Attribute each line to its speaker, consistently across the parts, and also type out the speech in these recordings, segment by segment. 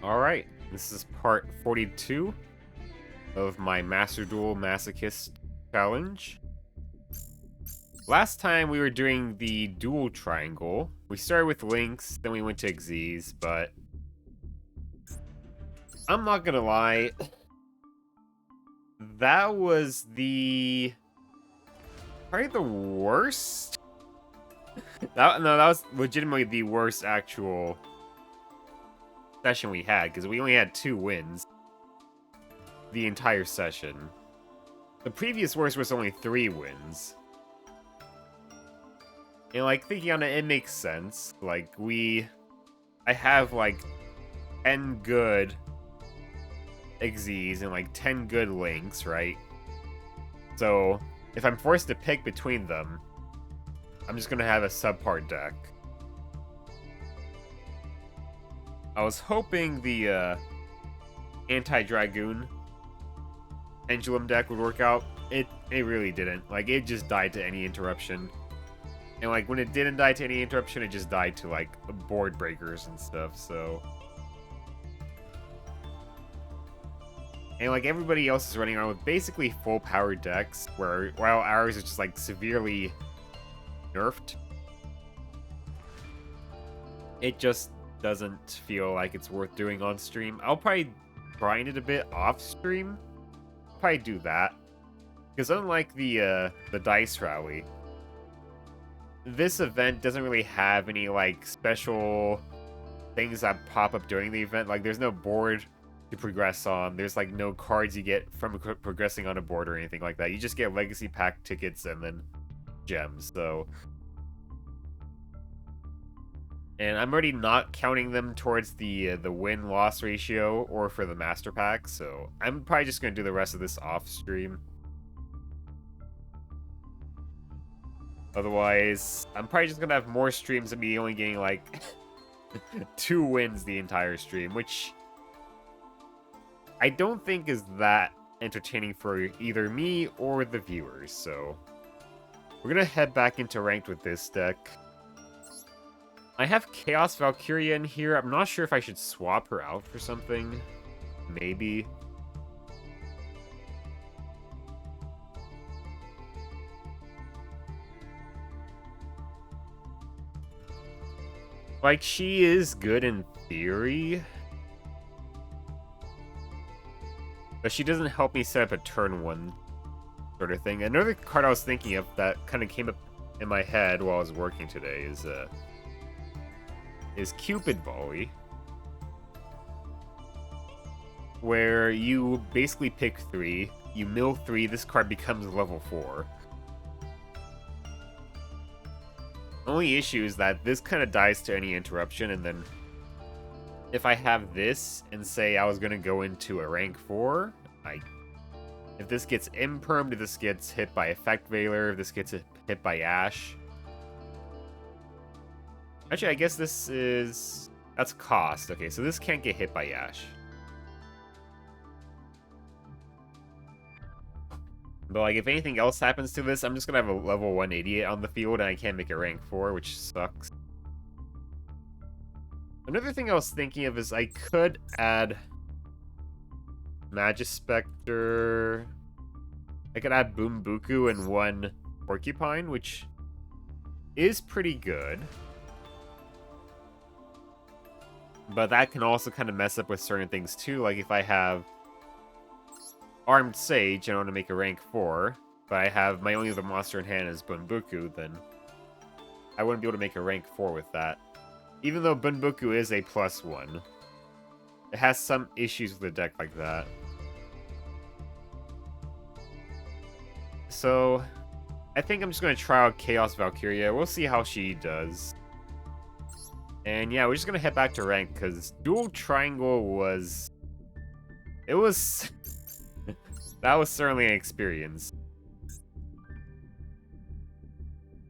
Speaker 1: Alright, this is part 42 of my Master Duel Masochist challenge. Last time we were doing the dual triangle. We started with Lynx, then we went to Xyz, but I'm not gonna lie, that was probably the worst. That was legitimately the worst actual session we had, because we only had 2 wins the entire session. The previous worst was only 3 wins. And, like, thinking on it, it makes sense. Like, I have, like, 10 good Xyz and, like, 10 good Lynx, right? So, if I'm forced to pick between them, I'm just gonna have a subpar deck. I was hoping the anti-Dragoon Pendulum deck would work out. It really didn't. Like, it just died to any interruption. And, like, when it didn't die to any interruption, it just died to, like, board breakers and stuff, so... And, like, everybody else is running around with basically full-powered decks, while ours is just, like, severely nerfed. It just doesn't feel like it's worth doing on stream. I'll probably grind it a bit off stream. Probably do that. Because unlike the Dice Rally, this event doesn't really have any, like, special things that pop up during the event. Like, there's no board to progress on. There's, like, no cards you get from progressing on a board or anything like that. You just get Legacy Pack tickets and then gems, so... And I'm already not counting them towards the win-loss ratio or for the Master Pack, so I'm probably just going to do the rest of this off-stream. Otherwise, I'm probably just going to have more streams of me only getting, like, 2 wins the entire stream, which I don't think is that entertaining for either me or the viewers, so we're going to head back into Ranked with this deck. I have Chaos Valkyria in here. I'm not sure if I should swap her out for something. Maybe. Like, she is good in theory, but she doesn't help me set up a turn 1 sort of thing. Another card I was thinking of that kind of came up in my head while I was working today is Cupid Volley, where you basically pick 3, you mill 3, this card becomes level 4. Only issue is that this kind of dies to any interruption, and then if I have this and say I was going to go into a rank 4, if this gets impermed, if this gets hit by Effect Veiler, if this gets hit by Ash... Actually, I guess that's cost. Okay, so this can't get hit by Ash. But, like, if anything else happens to this, I'm just gonna have a level 188 on the field, and I can't make a rank 4, which sucks. Another thing I was thinking of is I could add Magispector. I could add Boombuku and 1 Porcupine, which is pretty good. But that can also kind of mess up with certain things too, like if I have Armed Sage and I want to make a rank 4, but I have my only other monster in hand is Bunbuku, then I wouldn't be able to make a rank 4 with that. Even though Bunbuku is a +1. It has some issues with the deck like that. So, I think I'm just going to try out Chaos Valkyria. We'll see how she does. And yeah, we're just gonna head back to rank, because Dual Triangle was... It was... that was certainly an experience.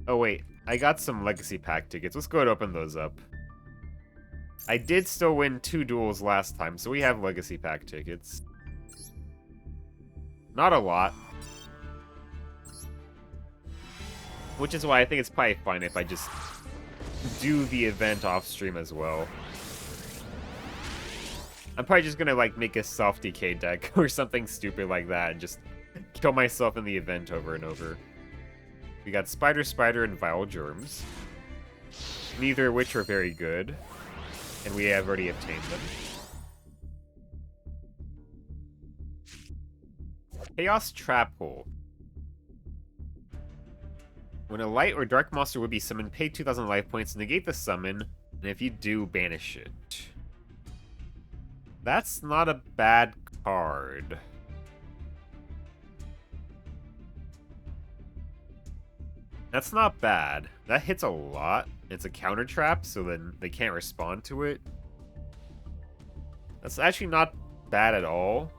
Speaker 1: Oh wait, I got some Legacy Pack tickets. Let's go ahead and open those up. I did still win 2 duels last time, so we have Legacy Pack tickets. Not a lot. Which is why I think it's probably fine if I just do the event off stream as well. I'm probably just gonna like make a self-decay deck or something stupid like that and just kill myself in the event over and over. We got Spider, Spider, and Vile Germs. Neither of which are very good. And we have already obtained them. Chaos Trap Hole. When a light or dark monster would be summoned, pay 2,000 life points, negate the summon, and if you do, banish it. That's not a bad card. That's not bad. That hits a lot. It's a counter trap, so then they can't respond to it. That's actually not bad at all.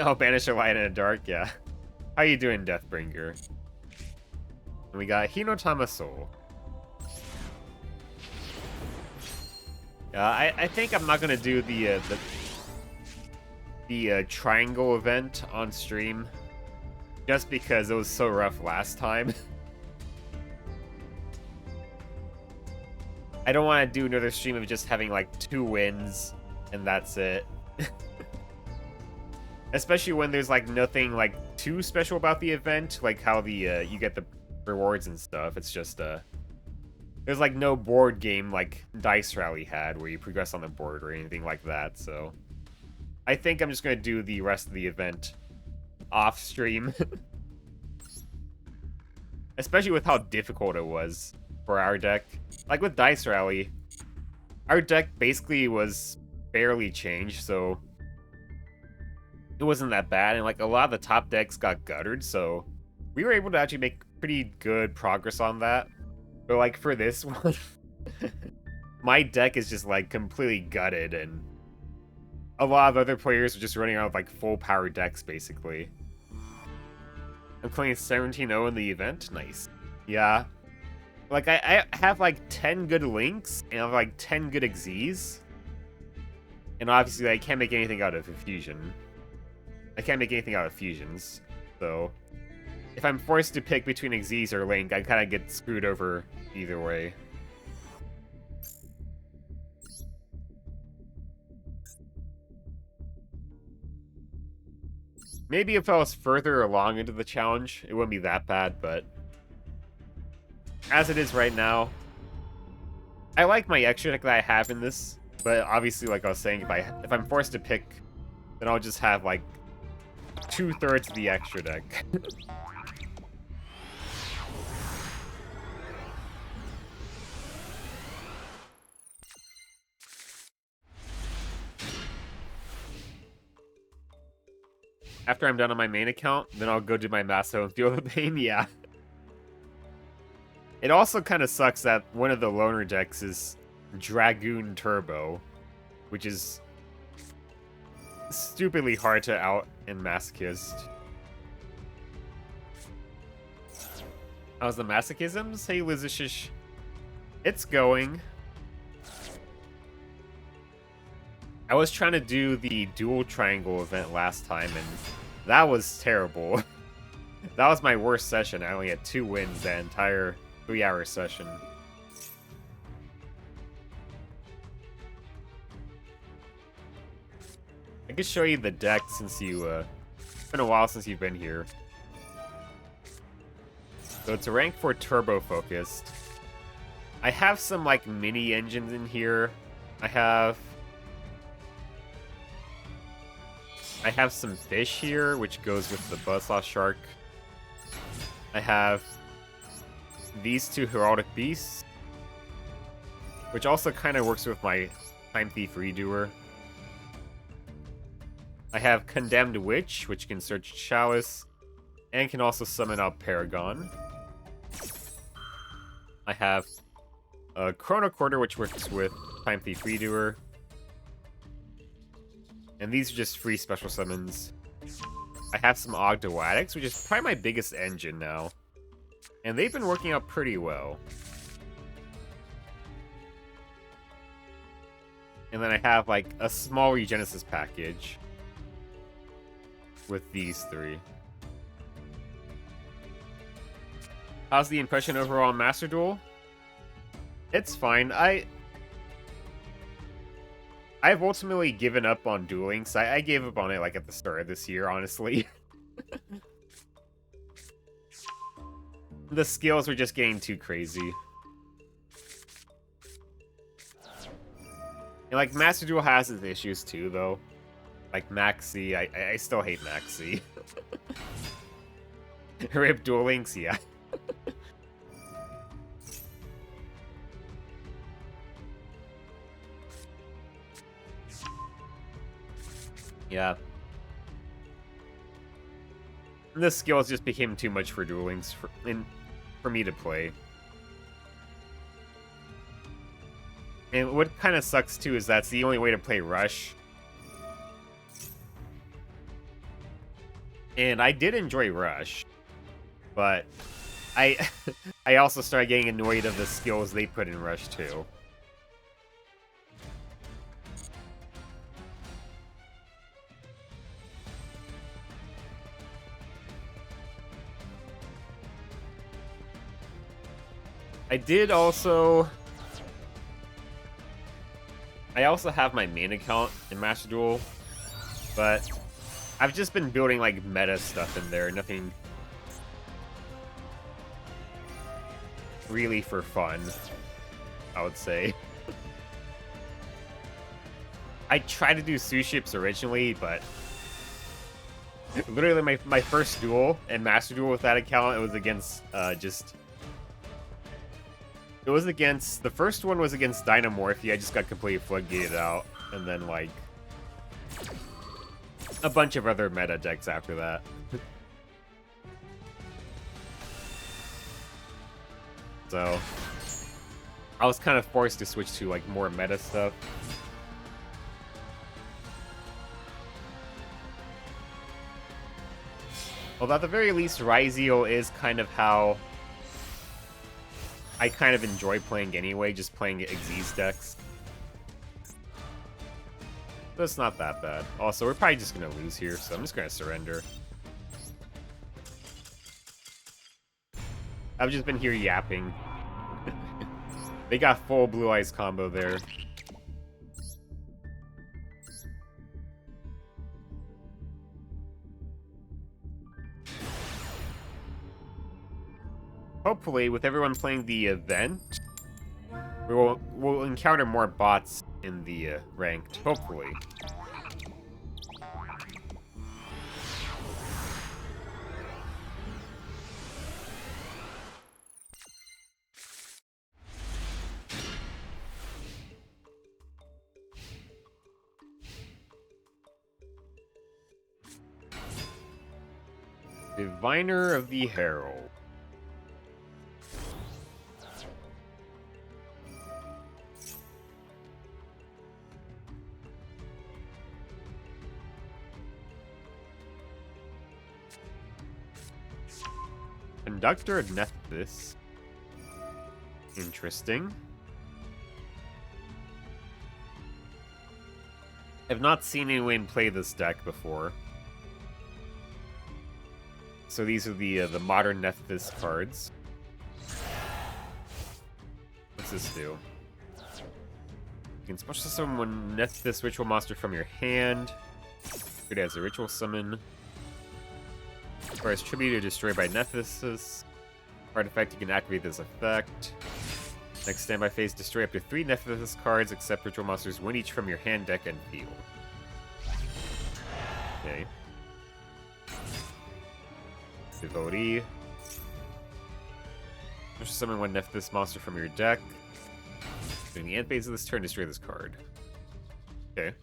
Speaker 1: I'll banish a light and a dark, yeah. How you doing, Deathbringer? And we got Hinotama Soul. I think I'm not gonna do the triangle event on stream, just because it was so rough last time. I don't want to do another stream of just having like 2 wins and that's it. Especially when there's like nothing like too special about the event, like how the you get the rewards and stuff. It's just there's like no board game like Dice Rally had where you progress on the board or anything like that. So I think I'm just gonna do the rest of the event off stream. Especially with how difficult it was for our deck. Like with Dice Rally, our deck basically was barely changed, so it wasn't that bad, and like a lot of the top decks got guttered, so we were able to actually make pretty good progress on that. But like for this one, my deck is just like completely gutted, and a lot of other players are just running around with like full power decks basically. I'm playing 17-0 in the event. Nice. Yeah. Like, I have, like, 10 good links, and I have, like, 10 good Xyz. And obviously, I can't make anything out of a fusion. I can't make anything out of fusions. So, if I'm forced to pick between Xyz or Link, I kind of get screwed over either way. Maybe if I was further along into the challenge, it wouldn't be that bad, but as it is right now, I like my extra deck that I have in this, but obviously, like I was saying, if I'm forced to pick, then I'll just have like 2/3 of the extra deck. After I'm done on my main account, then I'll go do my Maso and feel the pain. Yeah. It also kind of sucks that one of the loner decks is Dragoon Turbo, which is stupidly hard to out in Masochist. How's the Masochisms? Hey, Lizishish. It's going. I was trying to do the Duel Triangle event last time, and that was terrible. That was my worst session. I only had 2 wins that entire 3-hour session. I could show you the deck since you, it's been a while since you've been here. So it's a rank 4 turbo focused. I have some like mini engines in here. I have some fish here, which goes with the Buzzsaw Shark. I have these 2 Heraldic Beasts, which also kind of works with my Time Thief Redoer. I have Condemned Witch, which can search Chalice, and can also summon out Paragon. I have a Chrono Quarter, which works with Time Thief Redoer. And these are just free special summons. I have some Ogdoadics, which is probably my biggest engine now. And they've been working out pretty well. And then I have like a small Regenesis package with these 3. How's the impression overall on Master Duel? It's fine. I've ultimately given up on dueling, so I gave up on it like at the start of this year, honestly. The skills were just getting too crazy. And like Master Duel has its issues too, though. Like Maxi, I still hate Maxi. Rip Duel Links, yeah. Yeah. The skills just became too much for Duel Links for me to play. And what kind of sucks too is that's the only way to play Rush. And I did enjoy Rush, but I I also started getting annoyed of the skills they put in Rush too. I also have my main account in Master Duel, but I've just been building like meta stuff in there, nothing really for fun, I would say. I tried to do Suships originally, but literally my first duel and Master Duel with that account, it was against the first one was against Dynamorphy. I just got completely floodgated out, and then like a bunch of other meta decks after that. So I was kind of forced to switch to like more meta stuff. Although at the very least, Ryzeo is kind of how I kind of enjoy playing anyway, just playing Xyz decks. But it's not that bad. Also, we're probably just going to lose here, so I'm just going to surrender. I've just been here yapping. They got full Blue Eyes combo there. Hopefully, with everyone playing the event, we'll encounter more bots in the ranked. Hopefully. Diviner of the Herald. Conductor Nephthys. Interesting. I've not seen anyone play this deck before. So these are the modern Nephthys cards. What's this do? You can special summon one Nephthys ritual monster from your hand. Good as a ritual summon. Or as tribute or destroyed by Nephthys. Artifact, you can activate this effect. Next standby phase, destroy up to 3 Nephthys cards, except ritual monsters, win each from your hand, deck, and field. Okay. Devotee. Summon one Nephthys monster from your deck. During the end phase of this turn, destroy this card. Okay.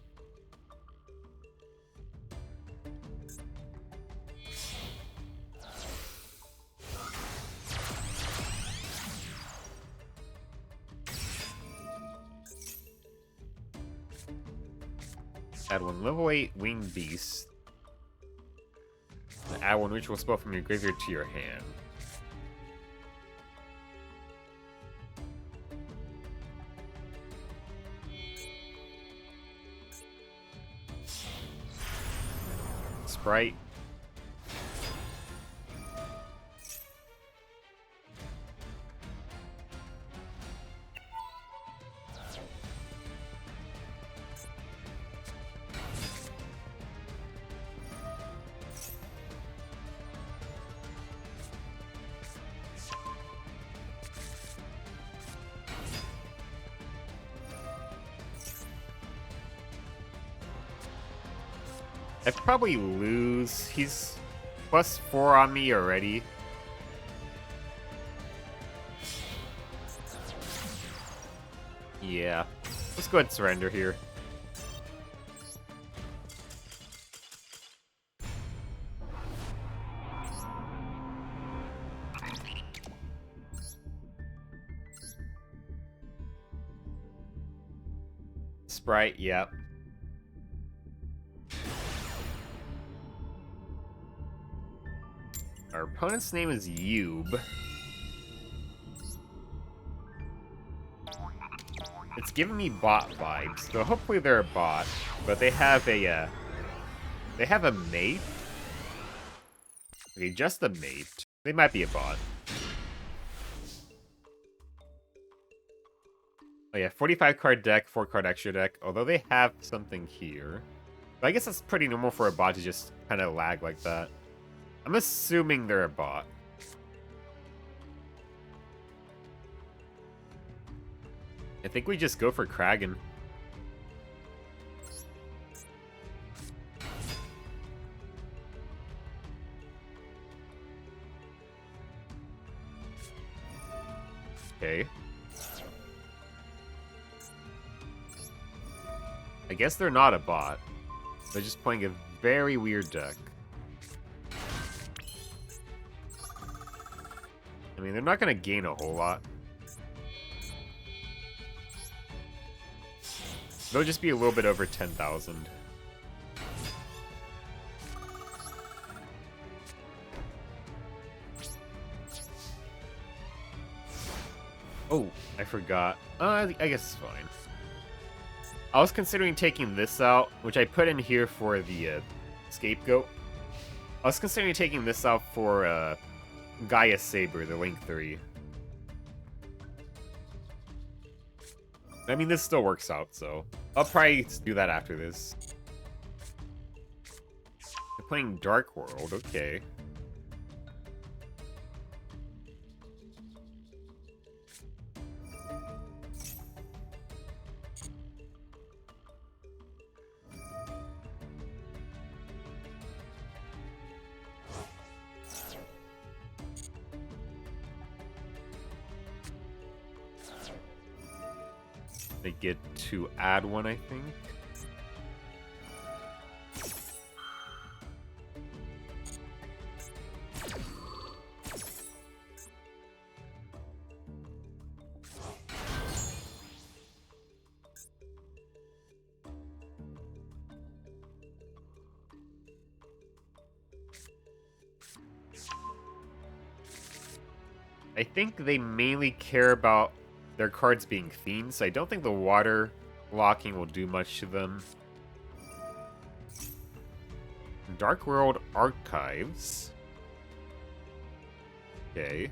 Speaker 1: Add one level 8 winged beast. And add one ritual spell from your graveyard to your hand. Sprite. I'd probably lose. He's +4 on me already. Yeah. Let's go ahead and surrender here. Sprite, yep. Our opponent's name is Yube. It's giving me bot vibes, so hopefully they're a bot. But they have a mate. Okay, just a mate. They might be a bot. Oh yeah, 45 card deck, 4 card extra deck. Although they have something here. But I guess that's pretty normal for a bot to just kind of lag like that. I'm assuming they're a bot. I think we just go for Kragan. Okay. I guess they're not a bot. They're just playing a very weird deck. I mean, they're not going to gain a whole lot. They'll just be a little bit over 10,000. Oh, I forgot. I guess it's fine. I was considering taking this out, which I put in here for the scapegoat. I was considering taking this out for Gaia Saber, the Link 3. I mean, this still works out, so I'll probably do that after this. They're playing Dark World, okay. They get to add one, I think. I think they mainly care about their cards being themed, so I don't think the water locking will do much to them. Dark World Archives. Okay.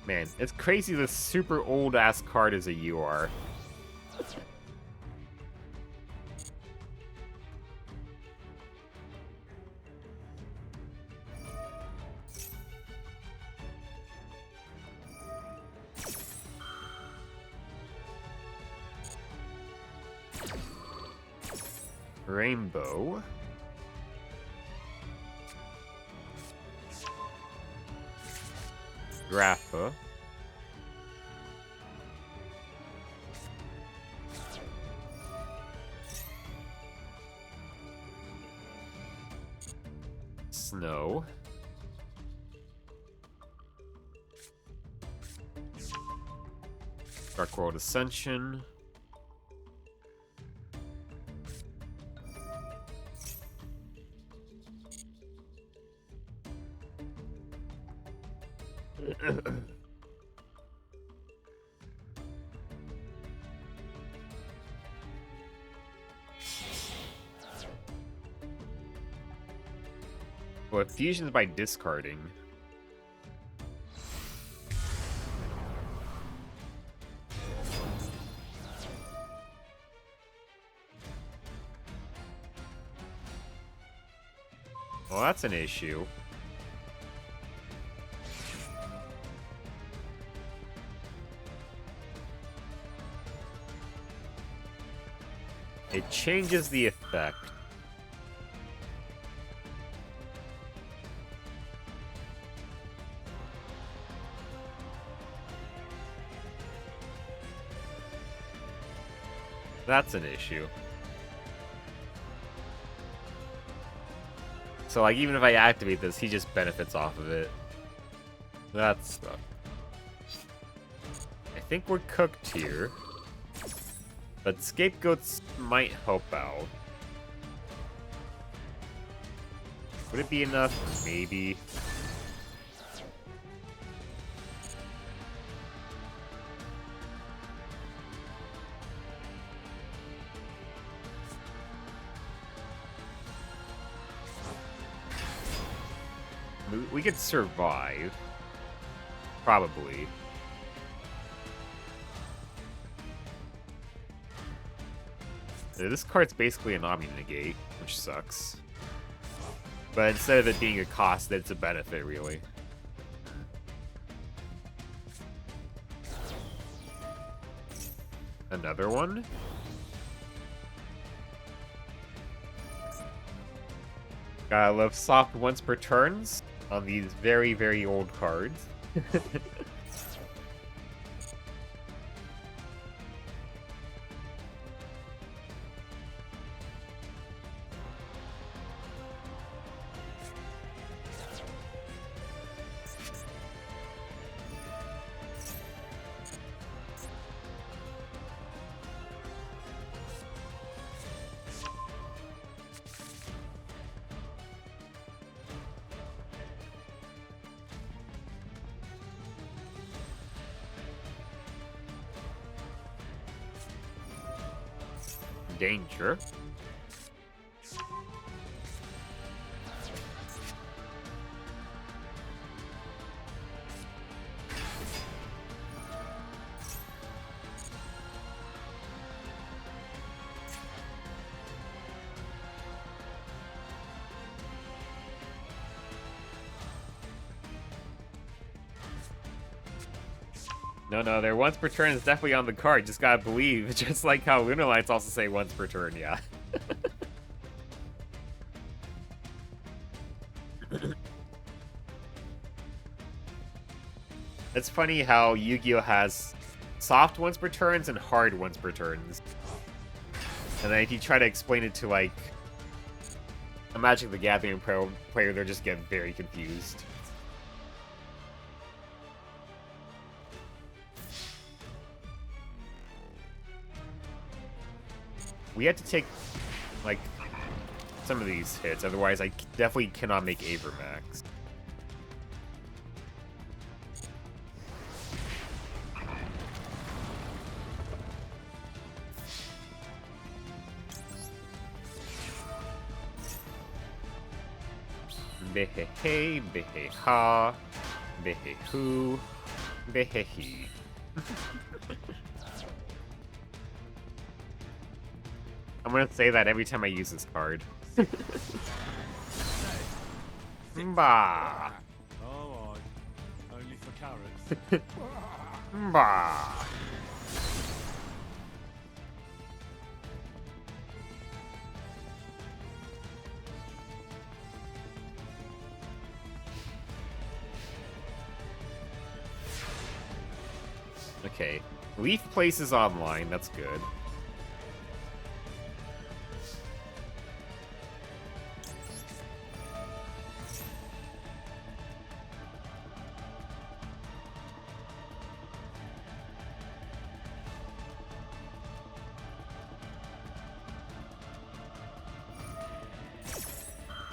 Speaker 1: Man, it's crazy this super old-ass card is a UR. Rainbow. Grappa. Snow. Dark World Ascension. Well, fusions by discarding. Well, that's an issue. It changes the effect. That's an issue. So, like, even if I activate this, he just benefits off of it. That's stuff. I think we're cooked here. But scapegoats might help out. Would it be enough? Maybe. We could survive. Probably. This card's basically an Omni Negate, which sucks. But instead of it being a cost, it's a benefit, really. Another one? Gotta love soft once per turns on these very, very old cards. Danger. No, their once per turn is definitely on the card. Just gotta believe. Just like how Lunar Lights also say once per turn, yeah. It's funny how Yu-Gi-Oh! Has soft once per turns and hard once per turns. And then if you try to explain it to, like, a Magic the Gathering player, they're just getting very confused. We had to take, like, some of these hits, otherwise I definitely cannot make Avermax. Behehe, beheha, behehu, behehi. I'm gonna say that every time I use this card. Bah.
Speaker 2: Oh, only for carrots.
Speaker 1: Bah. Okay. Leaf Place is online, that's good.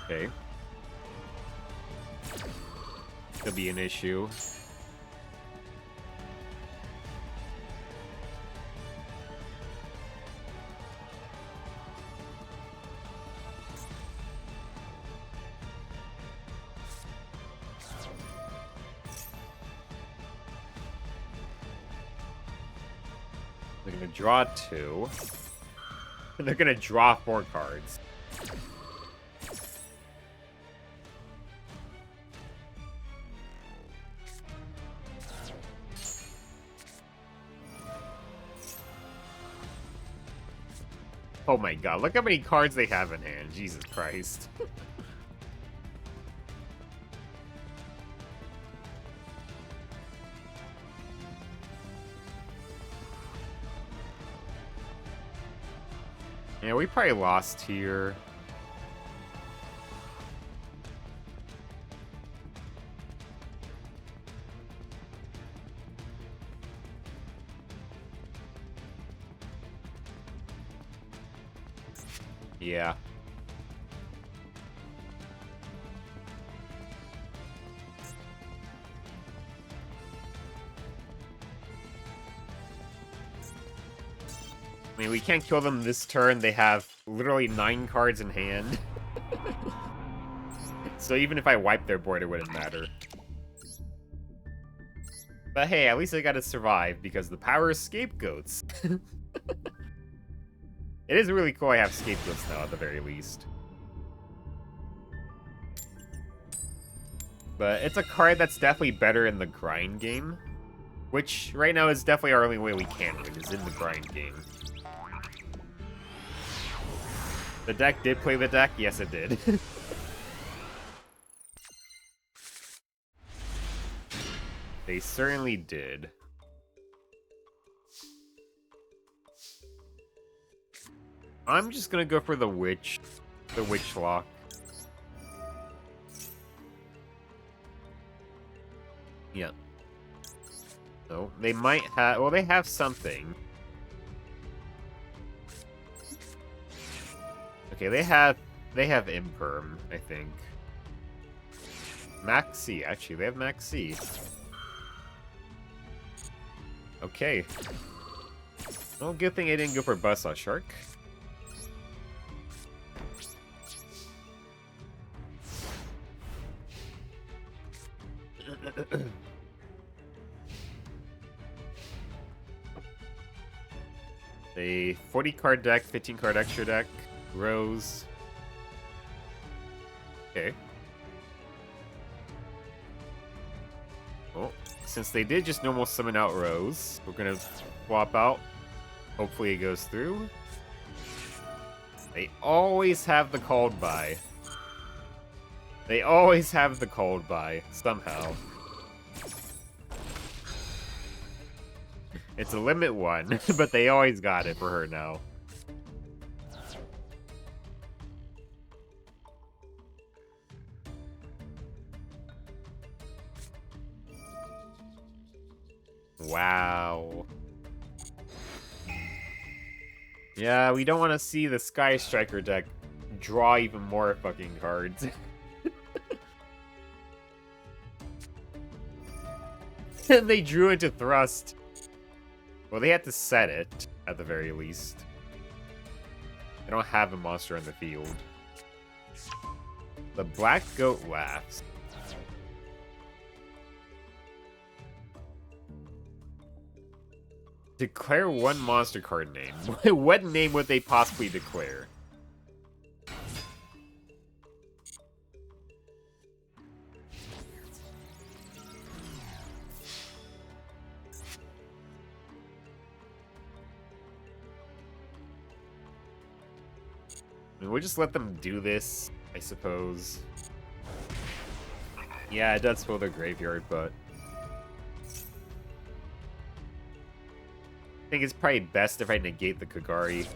Speaker 1: Okay. Could be an issue. They're gonna draw 2. And they're gonna draw 4 cards. Oh my god, look how many cards they have in hand. Jesus Christ. Yeah, we probably lost here. Yeah. I mean, we can't kill them this turn. They have literally 9 cards in hand. So even if I wipe their board, it wouldn't matter. But hey, at least I gotta survive because the power is scapegoats. It is really cool I have scapegoats now, at the very least. But it's a card that's definitely better in the grind game. Which, right now, is definitely our only way we can win, is in the grind game. The deck did play the deck? Yes, it did. They certainly did. I'm just gonna go for the witch lock. Yeah. So, they might have, well, they have something. Okay, they have Imperm, I think. Maxi, actually, they have Maxi. Okay. Well, good thing I didn't go for Buzzsaw Shark. A 40-card deck, 15-card extra deck, Rose. Okay. Well, since they did just normal summon out Rose, we're gonna swap out. Hopefully it goes through. They always have the called by. They always have the called by, somehow. It's a limit one, but they always got it for her now. Wow. Yeah, we don't want to see the Sky Striker deck draw even more fucking cards. And they drew into Thrust. Well, they had to set it, at the very least. They don't have a monster in the field. The Black Goat laughs. Declare one monster card name. What name would they possibly declare? I mean, we'll just let them do this, I suppose. Yeah, it does fill their graveyard, but I think it's probably best if I negate the Kagari.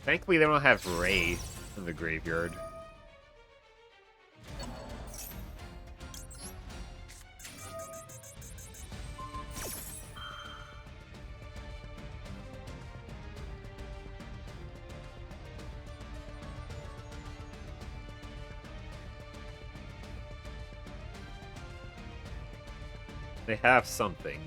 Speaker 1: Thankfully, they don't have Ray in the graveyard. They have something.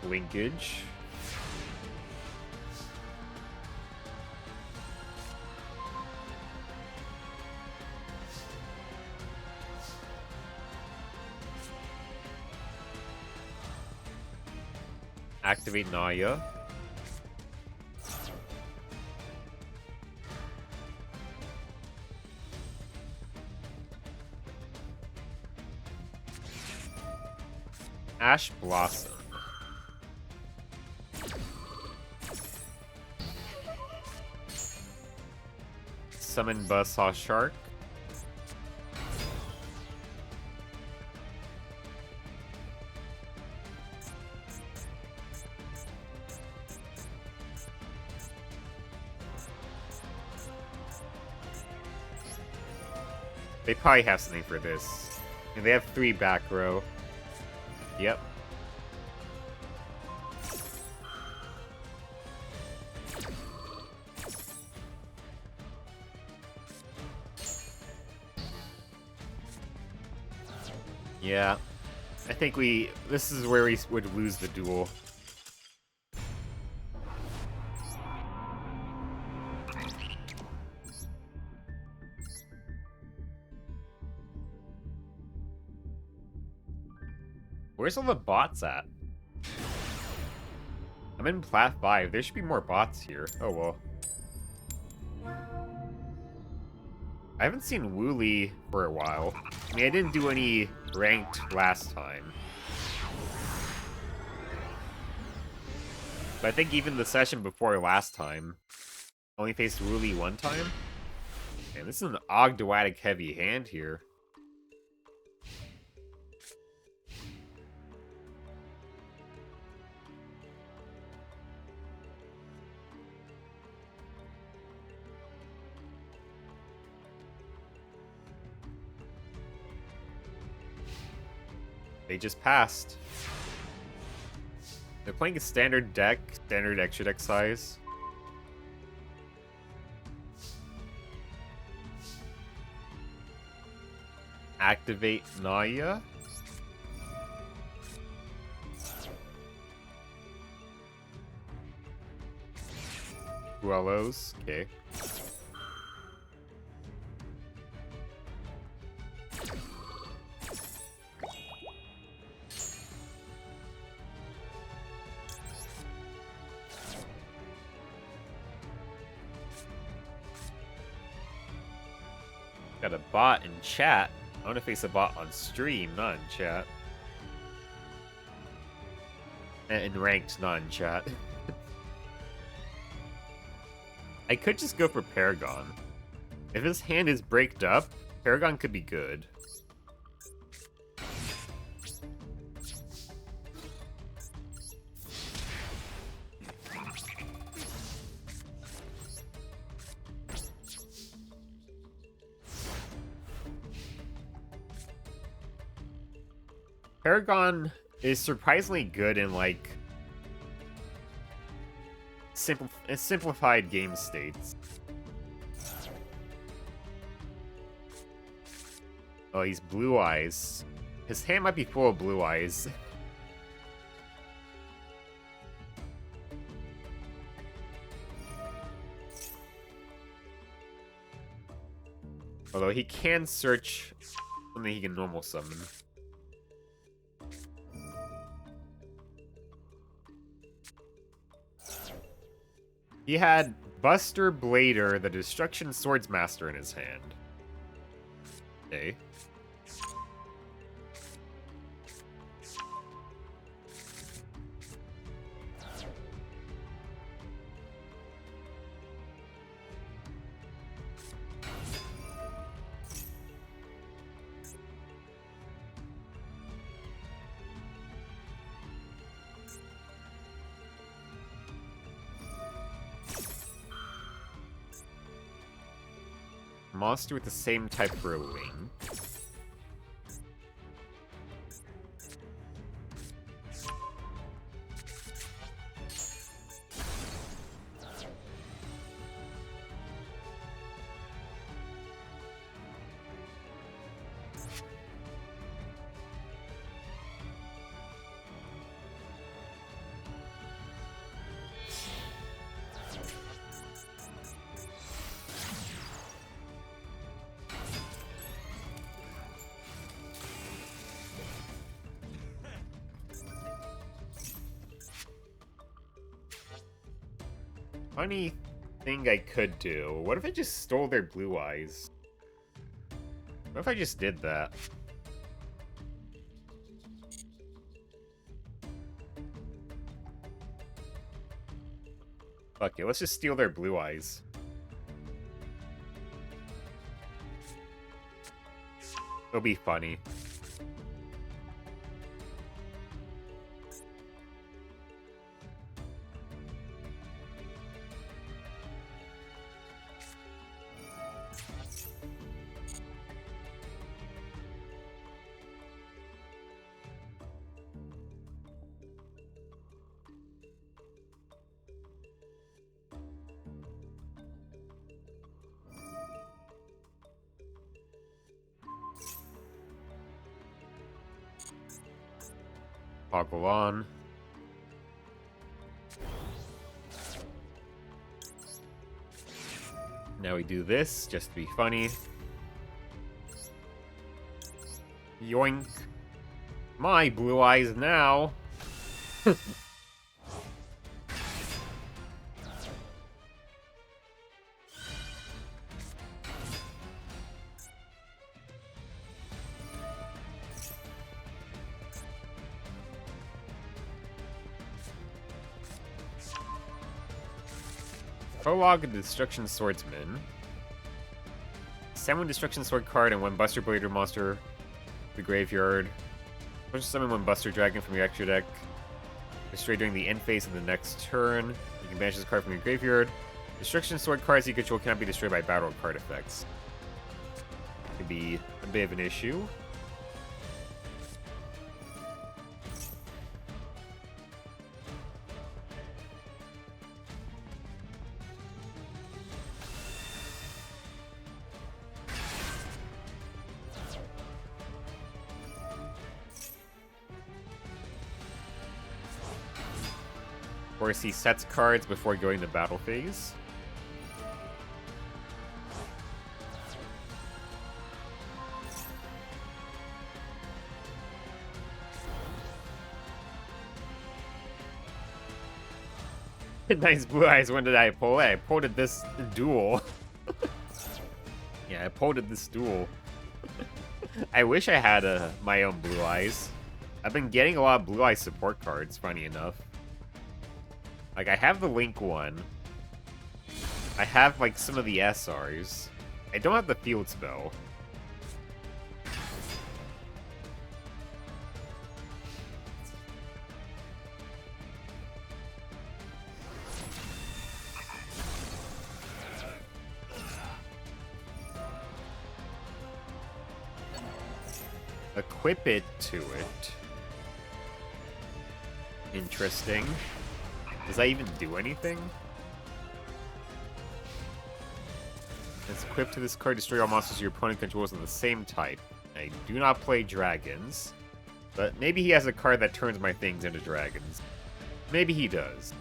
Speaker 1: Linkage. Activate Naya. Ash Blossom. Summon Buzzsaw Shark. They probably have something for this. And they have 3 back row. Yep. Yeah. I think this is where we would lose the duel. Where's all the bots at? I'm in Plat 5. There should be more bots here. Oh well. I haven't seen Wooly for a while. I mean, I didn't do any ranked last time. But I think even the session before last time, only faced Wooly one time. Man, this is an Ogdoadic heavy hand here. They just passed. They're playing a standard deck, standard extra deck size. Activate Naya. Duelos, okay. Got a bot in chat. I want to face a bot on stream, not in chat. And ranked, not in chat. I could just go for Paragon. If his hand is breaked up, Paragon could be good. Paragon is surprisingly good in, like, simplified game states. Oh, he's Blue Eyes. His hand might be full of Blue Eyes. Although he can search something he can normal summon. He had Buster Blader, the Destruction Swordsmaster, in his hand. Okay. Monster with the same type for a wing. Funny thing I could do. What if I just stole their blue eyes? What if I just did that? Fuck it, let's just steal their blue eyes. It'll be funny. Toggle on. Now we do this, just to be funny. Yoink. My blue eyes now. Prologue of the Destruction Swordsman. Summon Destruction Sword card and one Buster Blader monster to the graveyard. Special summon one Buster Dragon from your extra deck. Destroy during the end phase of the next turn. You can banish this card from your graveyard. Destruction Sword cards you control cannot be destroyed by battle card effects. Could be a bit of an issue. Of course, he sets cards before going to battle phase. Nice blue eyes. When did I pull it? I pulled it this duel. Yeah, I pulled it this duel. I wish I had my own blue eyes. I've been getting a lot of blue eye support cards, funny enough. Like, I have the Link one. I have, like, some of the SRs. I don't have the field spell. Equip it to it. Interesting. Does that even do anything? It's equipped to this card, destroy all monsters your opponent controls of the same type. I do not play dragons, but maybe he has a card that turns my things into dragons. Maybe he does.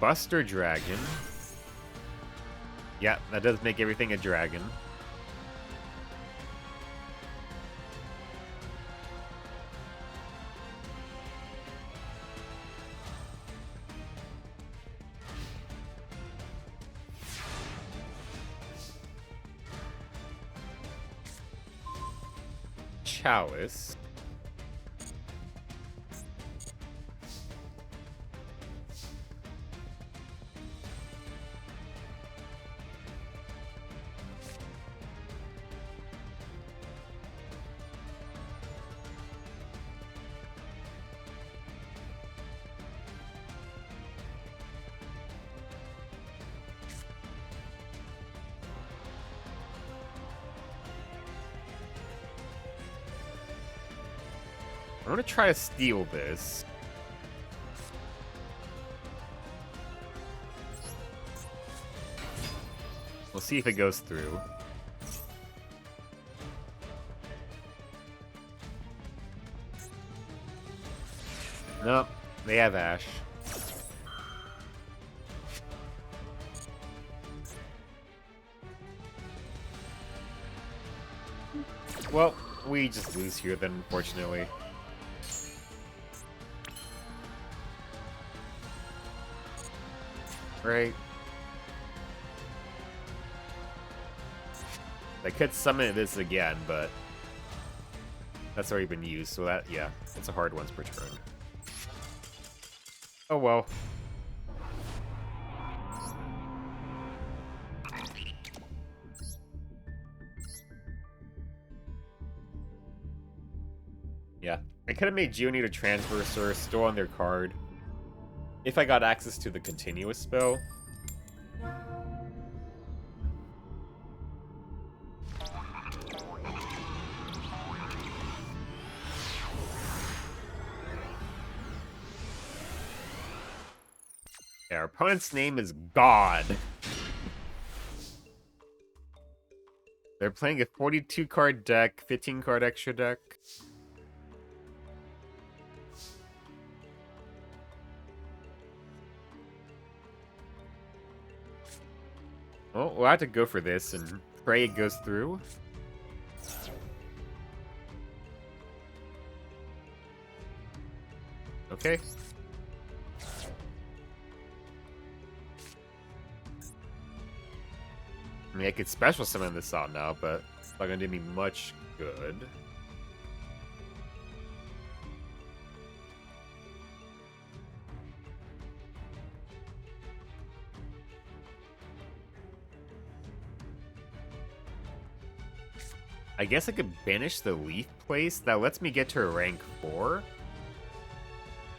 Speaker 1: Buster Dragon. Yeah, that does make everything a dragon. Chalice. I'm gonna try to steal this. We'll see if it goes through. Nope, they have Ash. Well, we just lose here then, unfortunately. Right. I could summon this again, but that's already been used, so that, yeah, it's a hard once per turn. Oh well. Yeah, I could have made Geoneater Transverser still on their card if I got access to the continuous spell. Yeah, our opponent's name is God. They're playing a 42 card deck, 15 card extra deck. Well, we'll have to go for this and pray it goes through. Okay. I mean, I could special summon this out now, but it's not gonna do me much good. I guess I could banish the Leaf Place. That lets me get to a rank 4.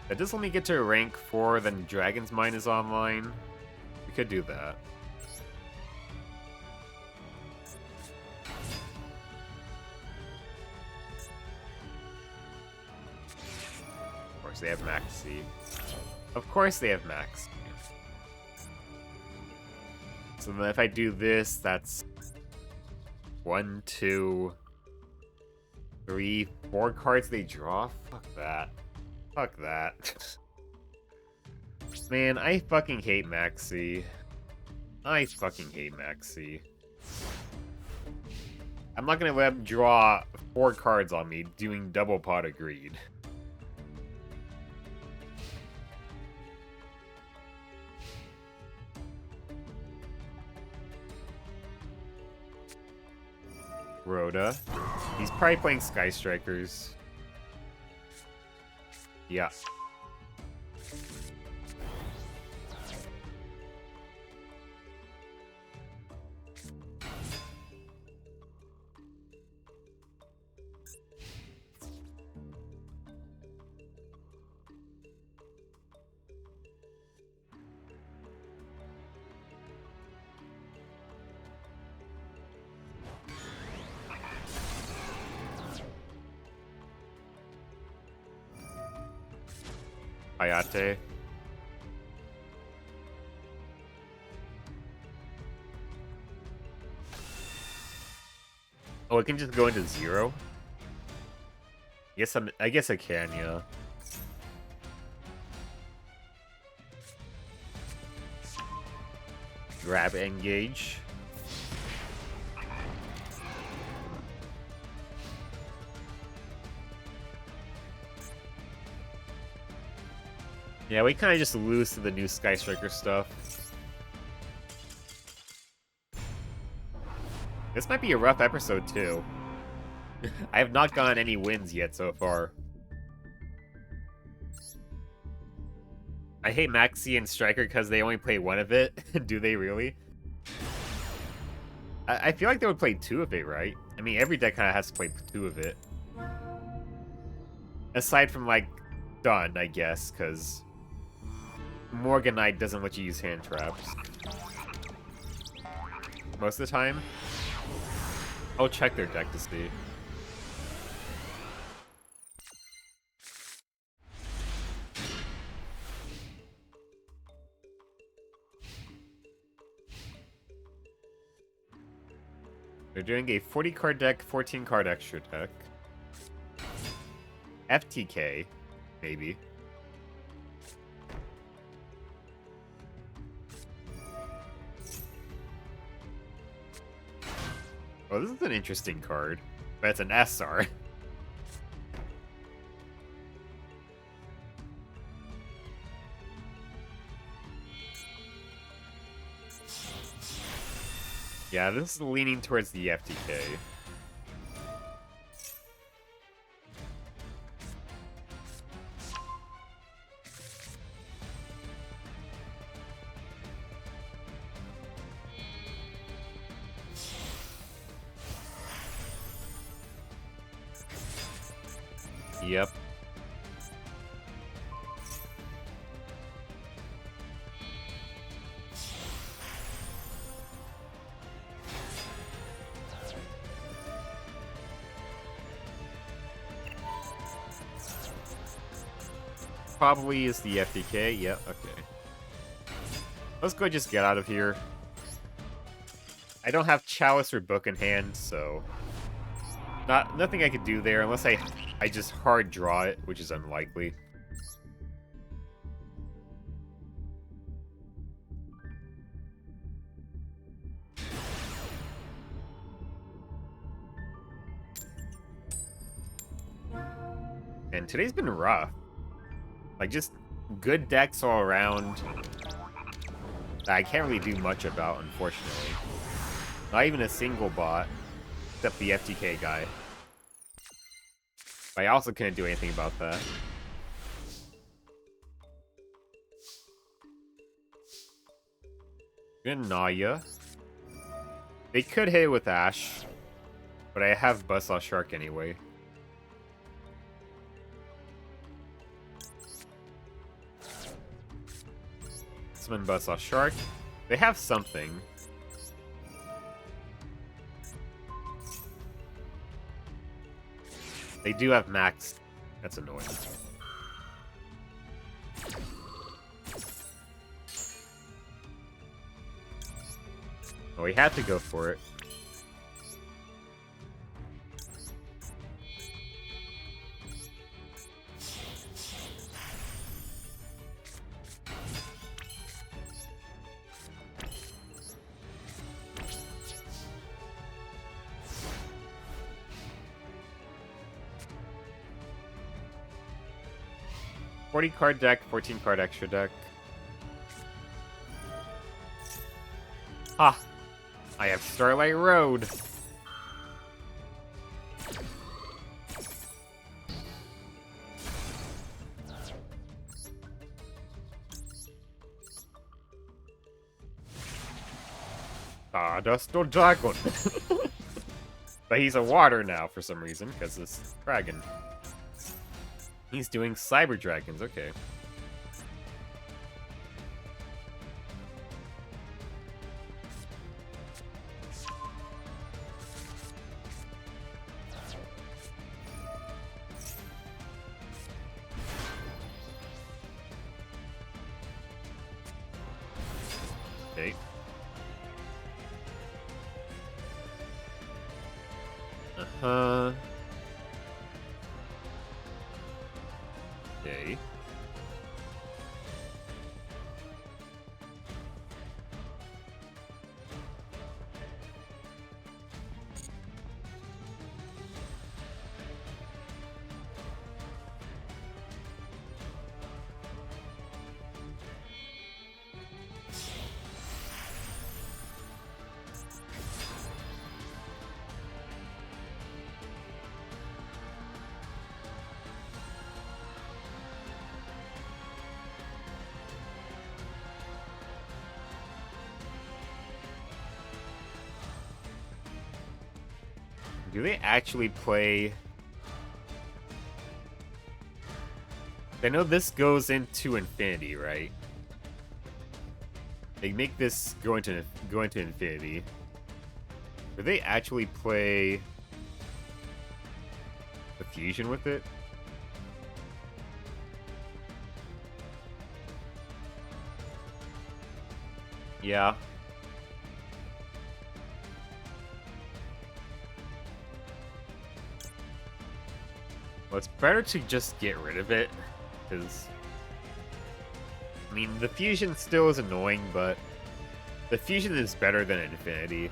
Speaker 1: That does let me get to a rank 4, then Dragon's Mine is online. We could do that. Of course they have Maxi. Of course they have Maxi. So then if I do this, that's 1, 2, 3, 4 cards they draw? Fuck that. Fuck that. Man, I fucking hate Maxi. I fucking hate Maxi. I'm not gonna let him draw 4 cards on me doing double pot of greed. Rhoda. He's probably playing Sky Strikers. Yeah. Hayate. Oh, it can just go into 0? I guess I can, yeah. Grab engage. Yeah, we kind of just lose to the new Sky Striker stuff. This might be a rough episode, too. I have not gotten any wins yet so far. I hate Maxi and Striker because they only play one of it. Do they really? I feel like they would play 2 of it, right? I mean, every deck kind of has to play 2 of it. Aside from, like, Dun, I guess, because Morganite doesn't let you use hand traps. Most of the time. I'll check their deck to see. They're doing a 40 card deck, 14 card extra deck. FTK, maybe. Oh, this is an interesting card. But it's an SR. Yeah, this is leaning towards the FTK. Yep. Probably is the FTK. Yep, okay. Let's go just get out of here. I don't have Chalice or Book in hand, so nothing I could do there unless I just hard draw it, which is unlikely. And today's been rough. Like, just good decks all around that I can't really do much about, unfortunately. Not even a single bot, except the FTK guy. But I also couldn't do anything about that. Good Naya. They could hit it with Ash, but I have Buzzsaw Shark anyway. Summon Buzzsaw Shark. They have something. They do have Max. That's annoying. Oh, we had to go for it. $40-card deck, 14-card extra deck. Ah! I have Starlight Road! Stardust or Dragon? But he's a water now for some reason, because this dragon. He's doing Cyber Dragons, okay. Okay. Uh-huh. Okay. Do they actually play... I know this goes into infinity, right? They make this go into infinity. Do they actually play the fusion with it? Yeah. Well, it's better to just get rid of it, because... I mean, the fusion still is annoying, but the fusion is better than infinity.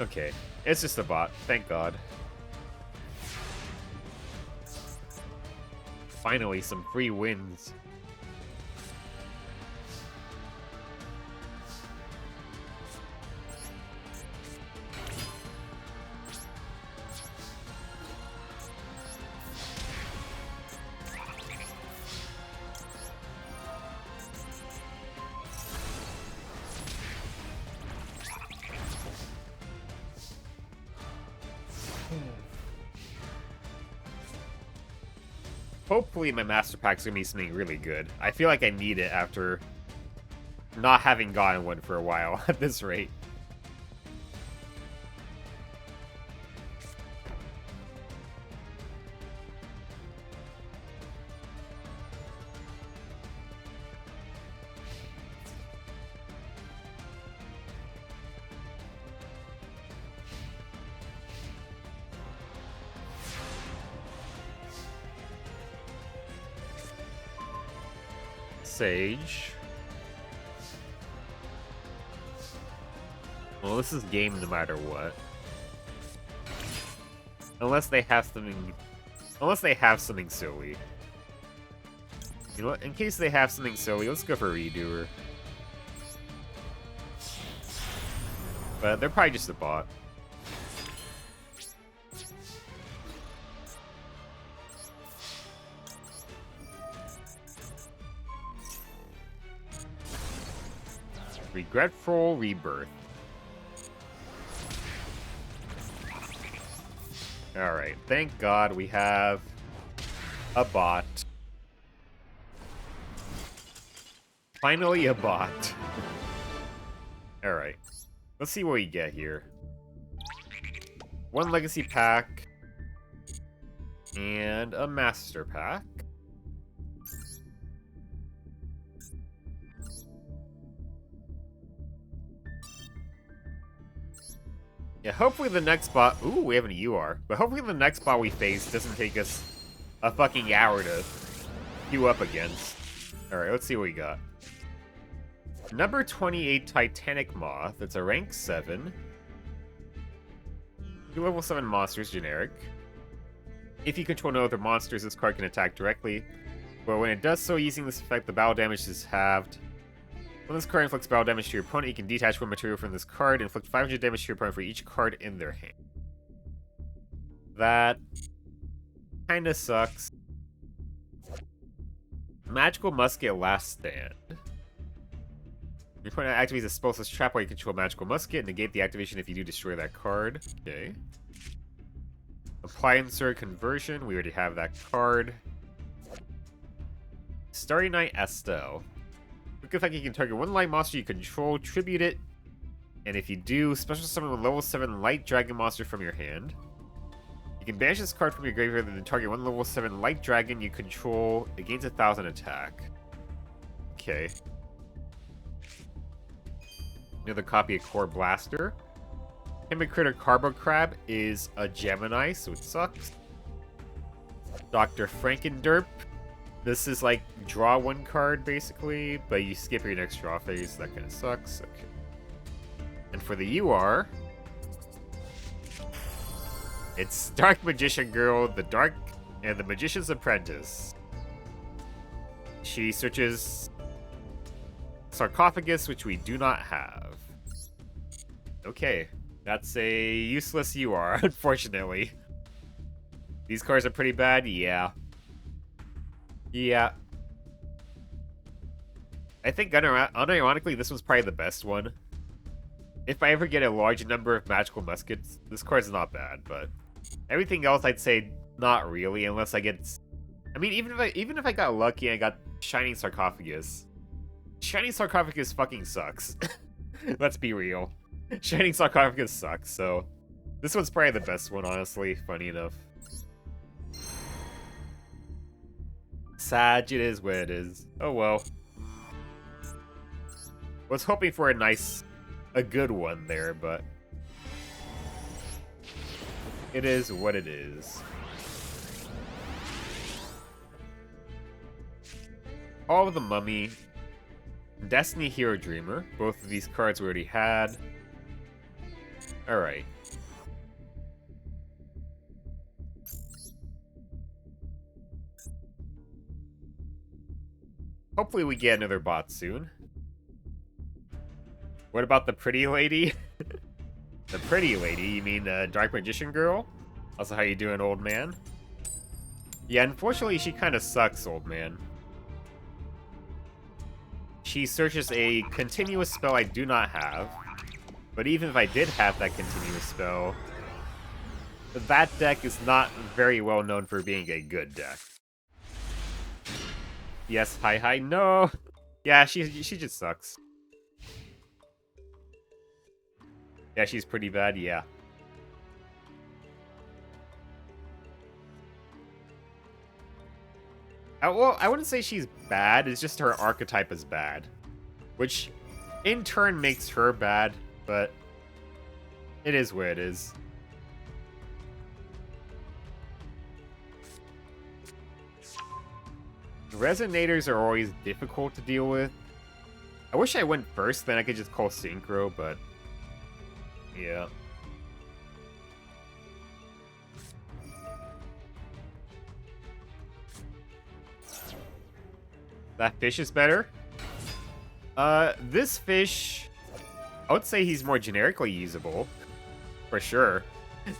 Speaker 1: Okay, it's just a bot. Thank God. Finally, some free wins. Hopefully my Master Pack's gonna be something really good. I feel like I need it after not having gotten one for a while at this rate. Sage. Well, this is game no matter what. Unless they have something silly. You know what? In case they have something silly, let's go for Redoer. But they're probably just a bot. Regretful Rebirth. Alright, thank God we have a bot. Finally a bot. Alright, let's see what we get here. One Legacy Pack. And a Master Pack. Yeah, hopefully the next bot... Ooh, we have an UR. But hopefully the next bot we face doesn't take us a fucking hour to queue up against. Alright, let's see what we got. Number 28 Titanic Moth. It's a rank 7. 2 level 7 monsters, generic. If you control no other monsters, this card can attack directly. But when it does so, using this effect, the battle damage is halved. When this card inflicts battle damage to your opponent, you can detach one material from this card and inflict 500 damage to your opponent for each card in their hand. That kinda sucks. Magical Musket Last Stand. Your opponent activates a spell/slash trap while you control Magical Musket. Negate the activation if you do destroy that card. Okay. Apply Insert Conversion. We already have that card. Starry Night Estelle. Quick effect, you can target one light monster you control, tribute it, and if you do, special summon a level 7 light dragon monster from your hand. You can banish this card from your graveyard and then target one level 7 light dragon you control. It gains 1,000 attack. Okay. Another copy of Core Blaster. Hemi Critter Carbo Crab is a Gemini, so it sucks. Dr. Frankenderp. This is like draw one card basically, but you skip your next draw phase. That kind of sucks. Okay. And for the UR, it's Dark Magician Girl, the Magician's Apprentice. She searches Sarcophagus, which we do not have. Okay, that's a useless UR, unfortunately. These cards are pretty bad, yeah. Yeah. I think unironically, this one's probably the best one. If I ever get a large number of magical muskets, this card's not bad, but everything else I'd say not really, unless I get... I mean, even if I got lucky and I got Shining Sarcophagus. Shining Sarcophagus fucking sucks. Let's be real. Shining Sarcophagus sucks, so this one's probably the best one, honestly, funny enough. Sad, it is what it is. Oh well. Was hoping for a good one there, but it is what it is. All of the Mummy, Destiny Hero Dreamer. Both of these cards we already had. Alright. Hopefully we get another bot soon. What about the pretty lady? The pretty lady? You mean the Dark Magician girl? Also, how you doing, old man? Yeah, unfortunately, she kind of sucks, old man. She searches a continuous spell I do not have. But even if I did have that continuous spell, that deck is not very well known for being a good deck. Yes, hi, no! Yeah, she just sucks. Yeah, she's pretty bad, yeah. Well, I wouldn't say she's bad, it's just her archetype is bad. Which, in turn, makes her bad, but it is what it is. Resonators are always difficult to deal with. I wish I went first, then I could just call Synchro, but yeah. That fish is better. This fish, I would say he's more generically usable, for sure.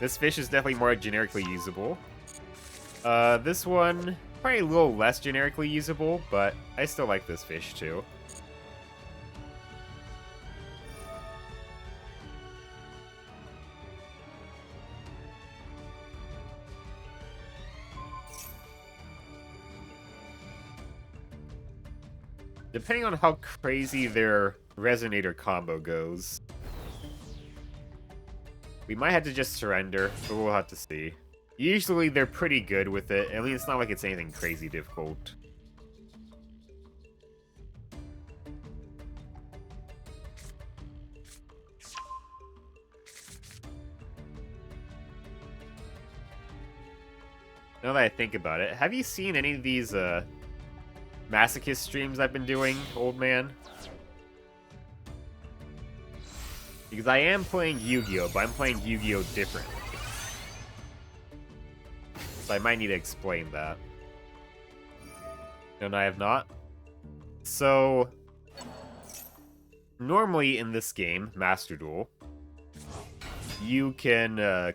Speaker 1: This fish is definitely more generically usable. This one, probably a little less generically usable, but I still like this fish too. Depending on how crazy their Resonator combo goes, we might have to just surrender, but we'll have to see. Usually they're pretty good with it. I mean, it's not like it's anything crazy difficult. Now that I think about it, have you seen any of these Masochist streams I've been doing, old man? Because I am playing Yu-Gi-Oh, but I'm playing Yu-Gi-Oh differently. So I might need to explain that. No, I have not. So, normally in this game, Master Duel, you can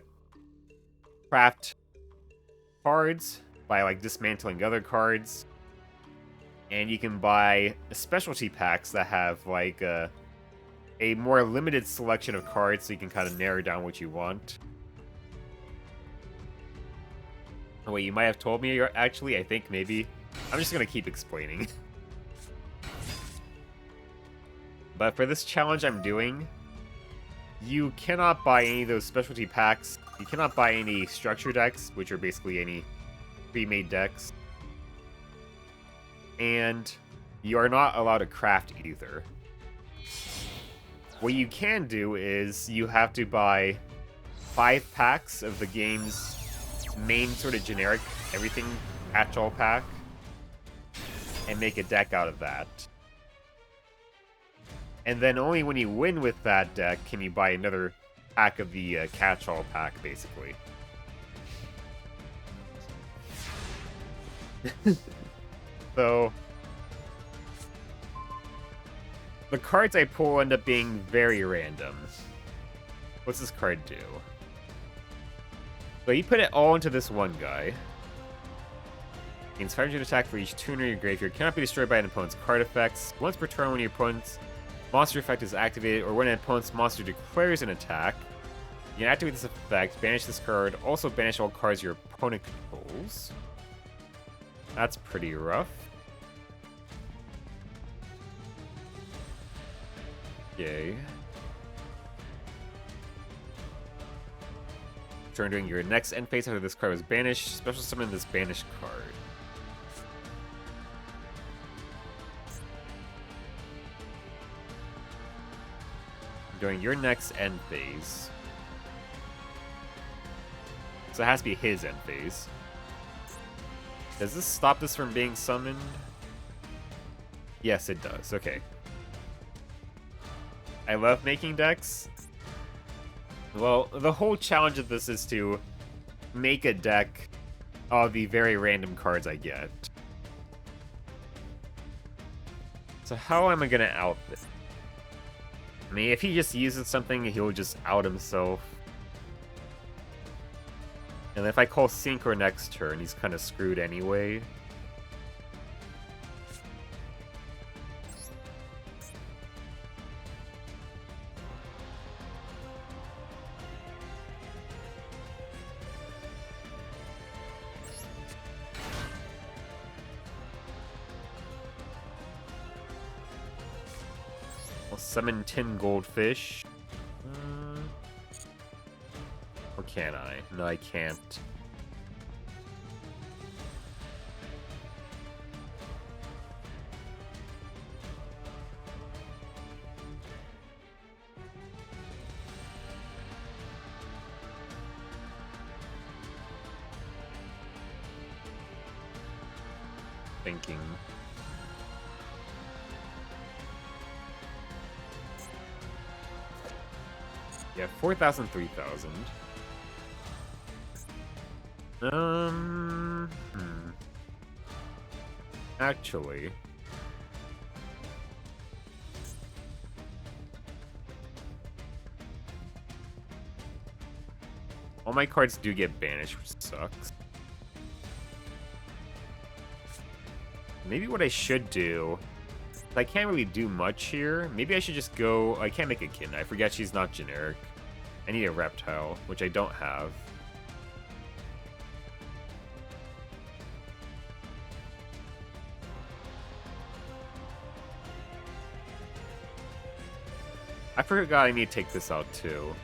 Speaker 1: craft cards by like dismantling other cards. And you can buy specialty packs that have like a more limited selection of cards, so you can kind of narrow down what you want. Oh wait, you might have told me, actually, I think maybe. I'm just gonna keep explaining. But for this challenge I'm doing, you cannot buy any of those specialty packs. You cannot buy any structure decks, which are basically any pre-made decks. And you are not allowed to craft either. What you can do is you have to buy 5 packs of the game's main sort of generic everything catch-all pack and make a deck out of that. And then only when you win with that deck can you buy another pack of the catch-all pack, basically. So, the cards I pull end up being very random. What's this card do? So you put it all into this one guy. Gains 500 attack for each tuner in your graveyard. Cannot be destroyed by an opponent's card effects. Once per turn when your opponent's monster effect is activated, or when an opponent's monster declares an attack, you can activate this effect, banish this card, also banish all cards your opponent controls. That's pretty rough. Okay. Turn during your next end phase after this card was banished. Special summon this banished card. During your next end phase. So it has to be his end phase. Does this stop this from being summoned? Yes, it does. Okay. I love making decks. Well, the whole challenge of this is to make a deck of the very random cards I get. So how am I gonna out this? I mean, if he just uses something, he'll just out himself. And if I call Synchro next turn, he's kind of screwed anyway. I'll summon 10 goldfish. Or can I? No, I can't. Thinking. Yeah, 4,000, 3,000. Actually. All my cards do get banished, which sucks. Maybe what I should do... I can't really do much here. Maybe I should just go... I can't make a kitten. I forget she's not generic. I need a reptile, which I don't have. I forgot I need to take this out too.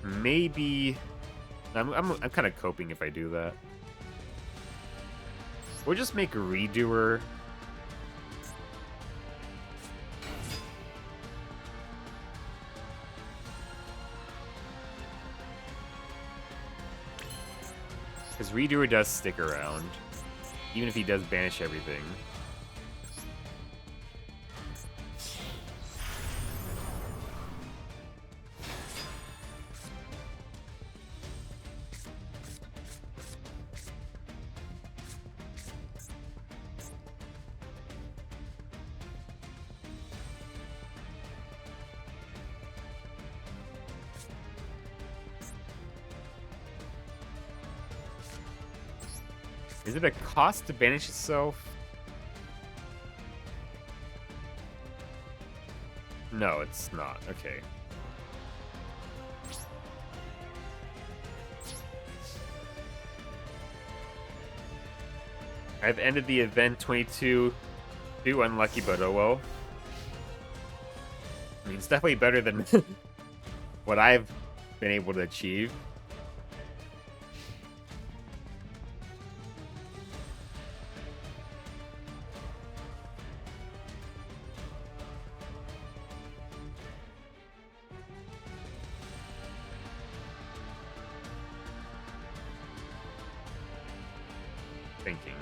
Speaker 1: Maybe... I'm kind of coping if I do that. We'll just make a redoer. Because redoer does stick around, even if he does banish everything. Is it a cost to banish itself? No, it's not. Okay. I've ended the event 22. Too unlucky, but oh well. I mean, it's definitely better than what I've been able to achieve. Thinking.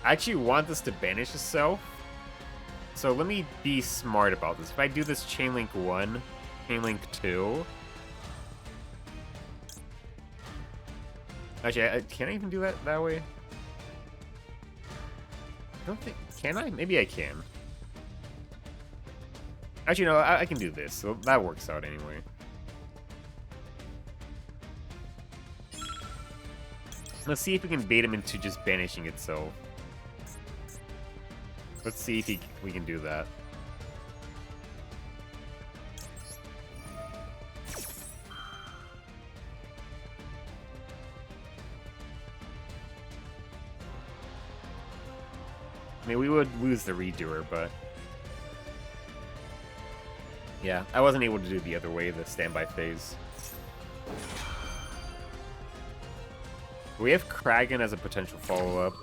Speaker 1: I actually want this to banish itself. So let me be smart about this. If I do this Chain Link 1, Chain Link 2... Actually, can I even do that way? I don't think... Can I? Maybe I can. Actually, no, I can do this. So that works out anyway. Let's see if we can bait him into just banishing itself. Let's see if we can do that. I mean, we would lose the redoer, but... Yeah, I wasn't able to do the other way, the standby phase. We have Kragan as a potential follow-up.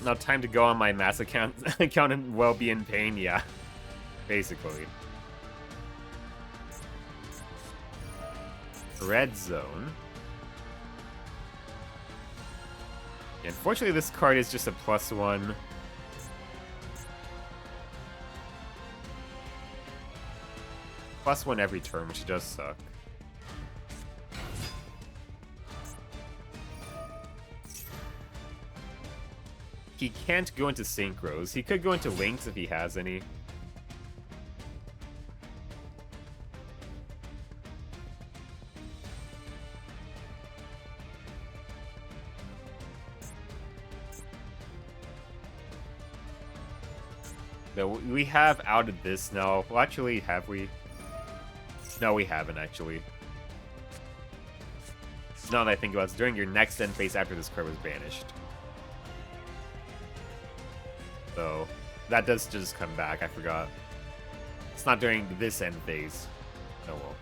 Speaker 1: Now time to go on my mass account and well be in pain, yeah. Basically. Red zone. Unfortunately, this card is just a +1. +1 every turn, which does suck. He can't go into synchros. He could go into links if he has any. No, we have outed this now. Well, actually, have we? No, we haven't, actually. Now that I think about it, it's during your next end phase after this card was banished. So, that does just come back, I forgot. It's not during this end phase. Oh well.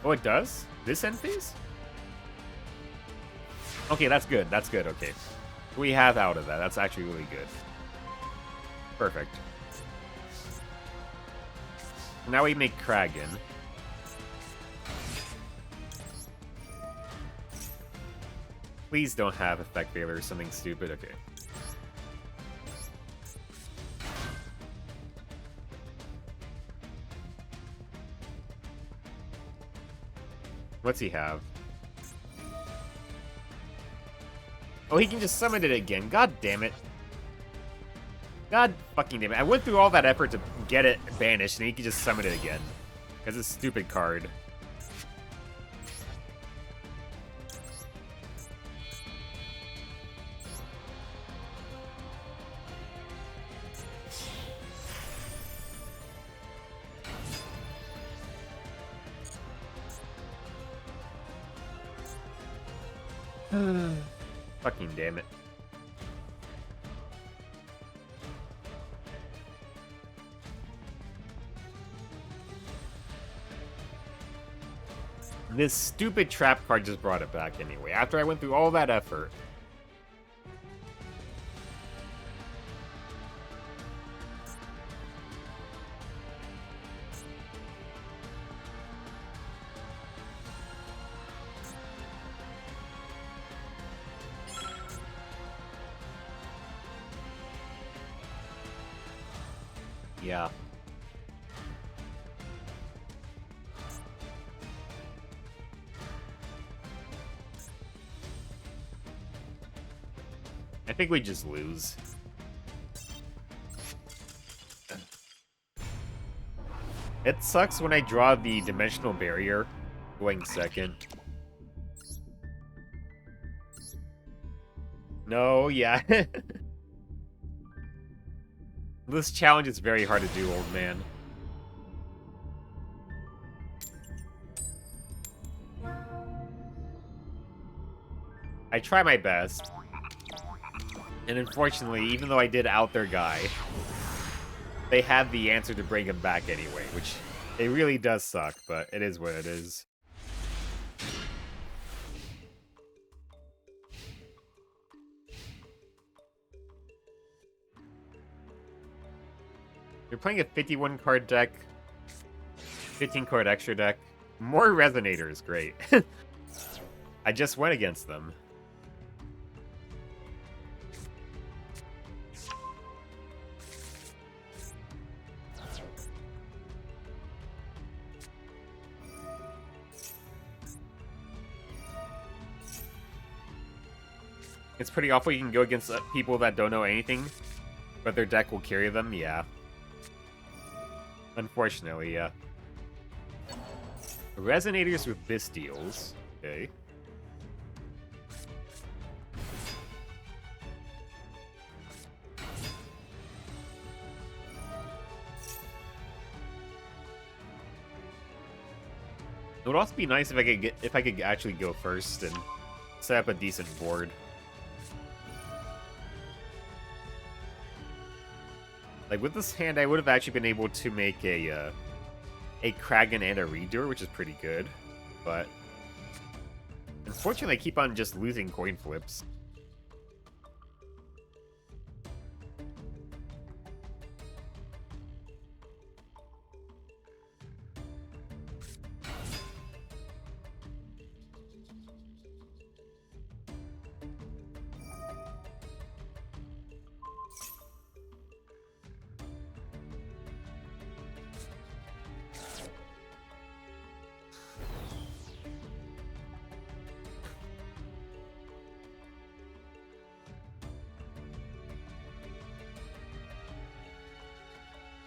Speaker 1: Oh, it does? This end phase? Okay, that's good. That's good, okay. We have out of that. That's actually really good. Perfect. Now we make Kragan. Please don't have Effect Failure or something stupid. Okay. What's he have? Oh, he can just summon it again. God damn it. God fucking damn it. I went through all that effort to get it banished, and he can just summon it again. Because it's a stupid card. Fucking damn it. This stupid trap card just brought it back anyway, after I went through all that effort. Yeah. I think we just lose. It sucks when I draw the dimensional barrier going second. No, yeah. This challenge is very hard to do, old man. I try my best. And unfortunately, even though I did out their guy, they had the answer to bring him back anyway, which it really does suck, but it is what it is. You're playing a 51 card deck, 15 card extra deck. More Resonators, great. I just went against them. It's pretty awful you can go against people that don't know anything, but their deck will carry them, yeah. Unfortunately, yeah. Resonators with Bystials. Okay. It would also be nice if I could actually go first and set up a decent board. Like with this hand, I would have actually been able to make a Kraken and a Redoer, which is pretty good. But unfortunately, I keep on just losing coin flips.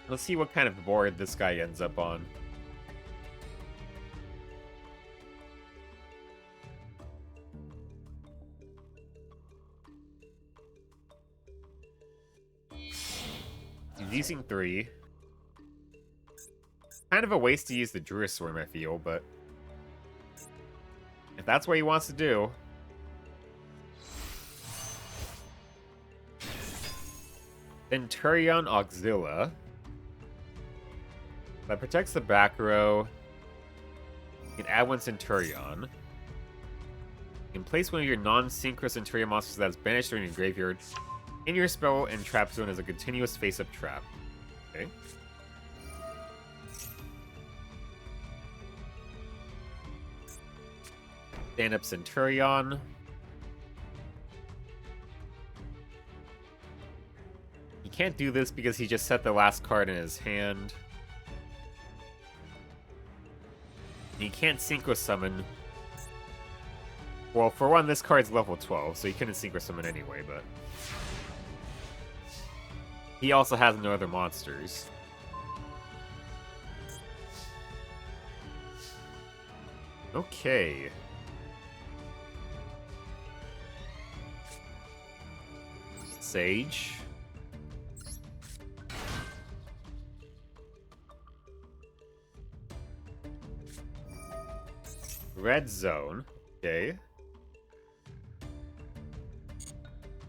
Speaker 1: Let's see what kind of board this guy ends up on. He's using 3. Kind of a waste to use the Druid Swarm, I feel, but if that's what he wants to do. Centurion Auxilla. That protects the back row. You can add 1 Centurion. You can place one of your non-synchro Centurion monsters that's banished during your graveyard in your spell and trap zone as a continuous face-up trap. Okay. Stand up Centurion. He can't do this because he just set the last card in his hand. He can't Synchro Summon. Well, for one, this card's level 12, so he couldn't Synchro Summon anyway, but he also has no other monsters. Okay. Sage. Red Zone. Okay.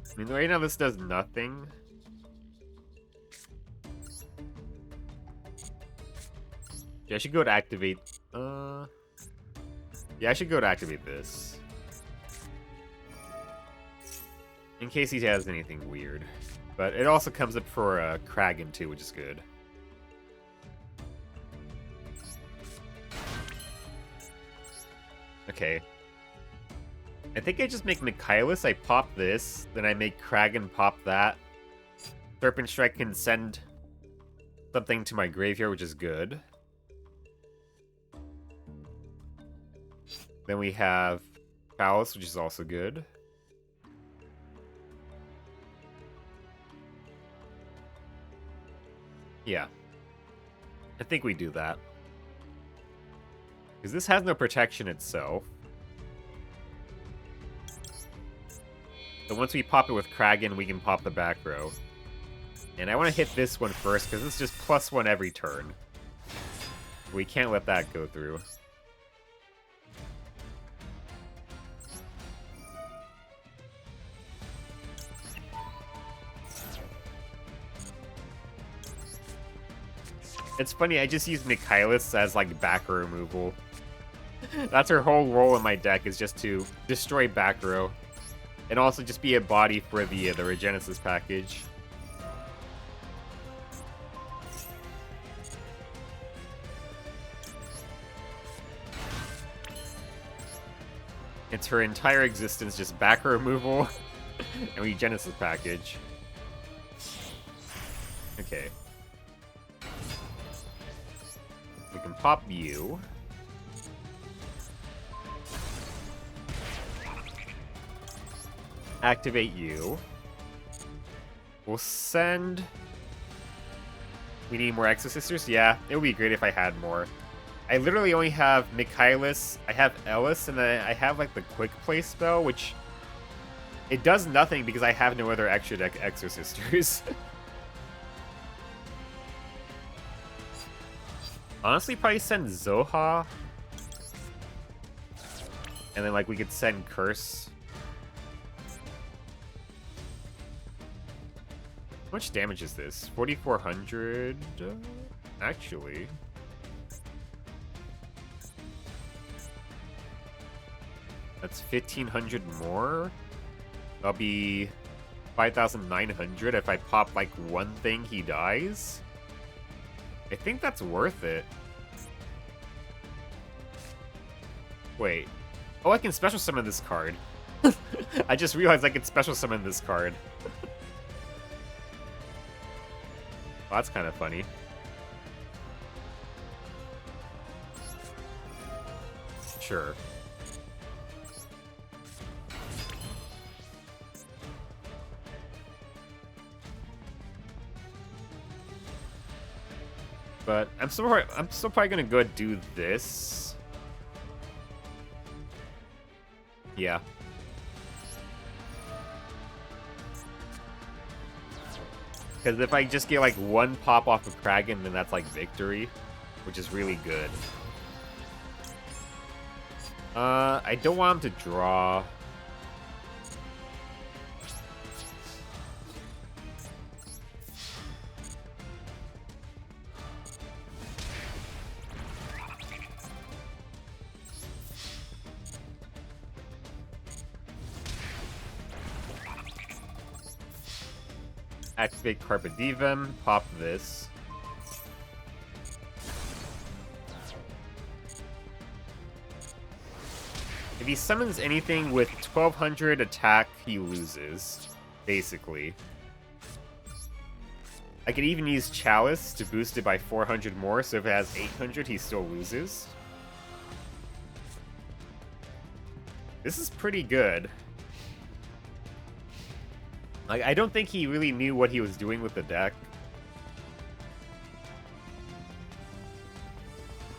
Speaker 1: I mean, right now this does nothing. Yeah, I should go to activate... Yeah, I should go to activate this. In case he has anything weird. But it also comes up for Kraken too, which is good. Okay. I think I just make Michaelis, I pop this, then I make Kraken pop that. Serpent Strike can send something to my graveyard, which is good. Then we have Phallus, which is also good. Yeah. I think we do that. Because this has no protection itself. So once we pop it with Kraken, we can pop the back row. And I want to hit this one first, because it's just +1 every turn. We can't let that go through. It's funny, I just use Michaelis as, like, back row removal. That's her whole role in my deck, is just to destroy back row. And also just be a body for the Regenesis package. It's her entire existence, just back row removal and Regenesis package. Okay. We can pop you. Activate you. We'll send... We need more Exorcisters? Yeah, it would be great if I had more. I literally only have Michaelis, I have Ellis, and then I have, like, the Quick Play spell, which... It does nothing because I have no other extra deck Exorcisters. Honestly, probably send Zoha. And then, like, we could send Curse. How much damage is this? 4,400? Actually. That's 1,500 more. That'll be 5,900 if I pop, like, one thing, he dies. I think that's worth it. Wait. Oh, I can special summon this card. I just realized I can special summon this card. Well, that's kind of funny. Sure. But I'm still probably gonna go do this. Yeah. Because if I just get like one pop off of Kragan, then that's like victory, which is really good. I don't want him to draw. Activate Carpe Diem, pop this. If he summons anything with 1,200 attack, he loses, basically. I could even use Chalice to boost it by 400 more, so if it has 800, he still loses. This is pretty good. Like, I don't think he really knew what he was doing with the deck.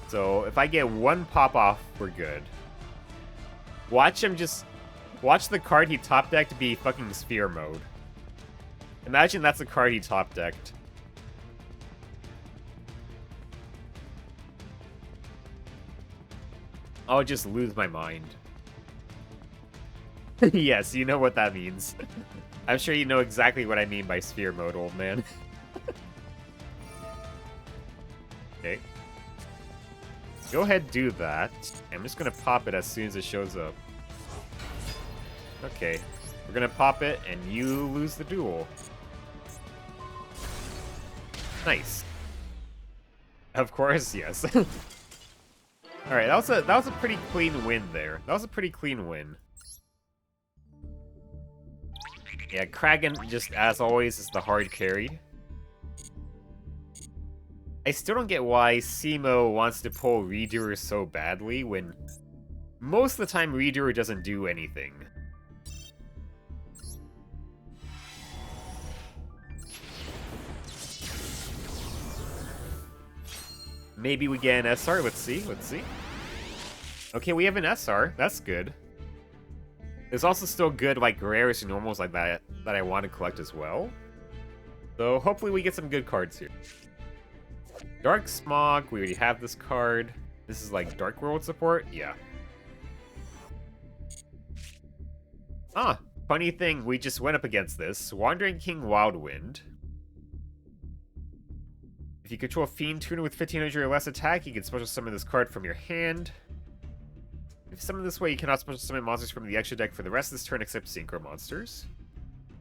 Speaker 1: So, if I get one pop-off, we're good. Watch him just... Watch the card he top-decked be fucking Sphere mode. Imagine that's the card he top-decked. I'll just lose my mind. Yes, you know what that means. I'm sure you know exactly what I mean by Sphere mode, old man. Okay. Go ahead, do that. I'm just gonna pop it as soon as it shows up. Okay. We're gonna pop it, and you lose the duel. Nice. Of course, yes. Alright, that was a pretty clean win there. That was a pretty clean win. Yeah, Kragan, just as always, is the hard carry. I still don't get why Simo wants to pull Redoer so badly when most of the time Redoer doesn't do anything. Maybe we get an SR, let's see. Okay, we have an SR, that's good. There's also still good, like, rares and normals like that I want to collect as well. So hopefully we get some good cards here. Dark Smog, we already have this card. This is like Dark World support? Yeah. Ah, funny thing, we just went up against this. Wandering King Wildwind. If you control a Fiend Tuner with 1,500 or less attack, you can special summon this card from your hand. If summoned this way, you cannot special summon monsters from the extra deck for the rest of this turn except Synchro monsters.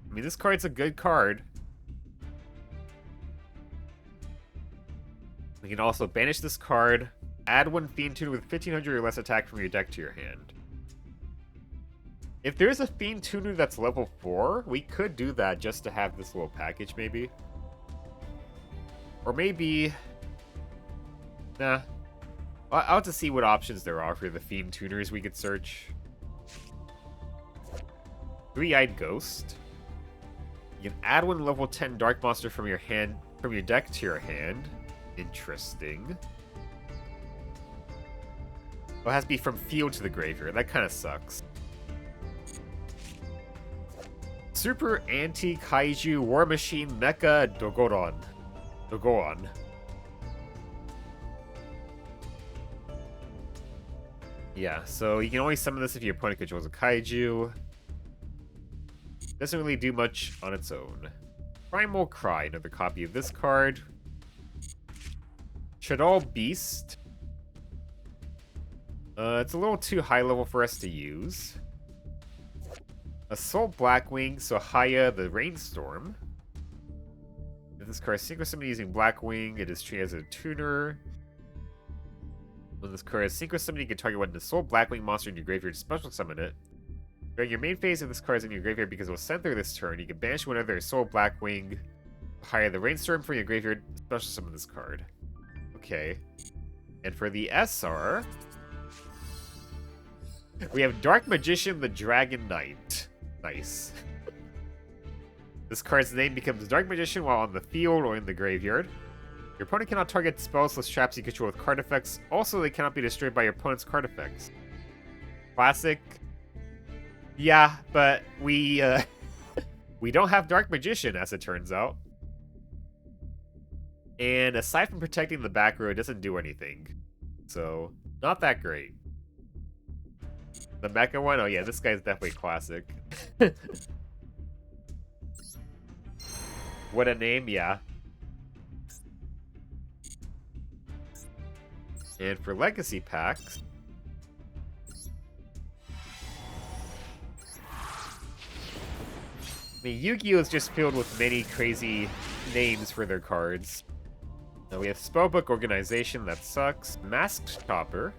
Speaker 1: I mean, this card's a good card. We can also banish this card, add one Fiend Tuner with 1,500 or less attack from your deck to your hand. If there's a Fiend Tuner that's level 4, we could do that just to have this little package, maybe. Or maybe... Nah. I'll have to see what options there are for the Fiend Tuners we could search. Three-Eyed Ghost. You can add one level 10 Dark Monster from your deck to your hand. Interesting. Well, it has to be from field to the graveyard. That kind of sucks. Super Anti-Kaiju War Machine Mecha Dogoron. Yeah, so you can only summon this if your opponent controls a kaiju. Doesn't really do much on its own. Primal Cry, another copy of this card. Chadal Beast. It's a little too high level for us to use. Assault Blackwing, Sohaya the Rainstorm. If this card is synchro summoned using Blackwing, it is treated as a tuner. When this card is synchro summoned, you can target one Assault Blackwing monster in your graveyard to special summon it. During your main phase, if this card is in your graveyard because it was sent there this turn, you can banish one other Assault Blackwing, Sohaya the Rainstorm from your graveyard, special summon this card. Okay. And for the SR, we have Dark Magician the Dragon Knight. Nice. This card's name becomes Dark Magician while on the field or in the graveyard. Your opponent cannot target spells/traps you control with card effects. Also, they cannot be destroyed by your opponent's card effects. Classic. Yeah, but we we don't have Dark Magician, as it turns out. And aside from protecting the back row, it doesn't do anything. So, not that great. The mecha one? Oh yeah, this guy's definitely classic. What a name, yeah. And for legacy packs, I mean, Yu-Gi-Oh! Is just filled with many crazy names for their cards. Now we have Spellbook Organization, that sucks. Masked Chopper.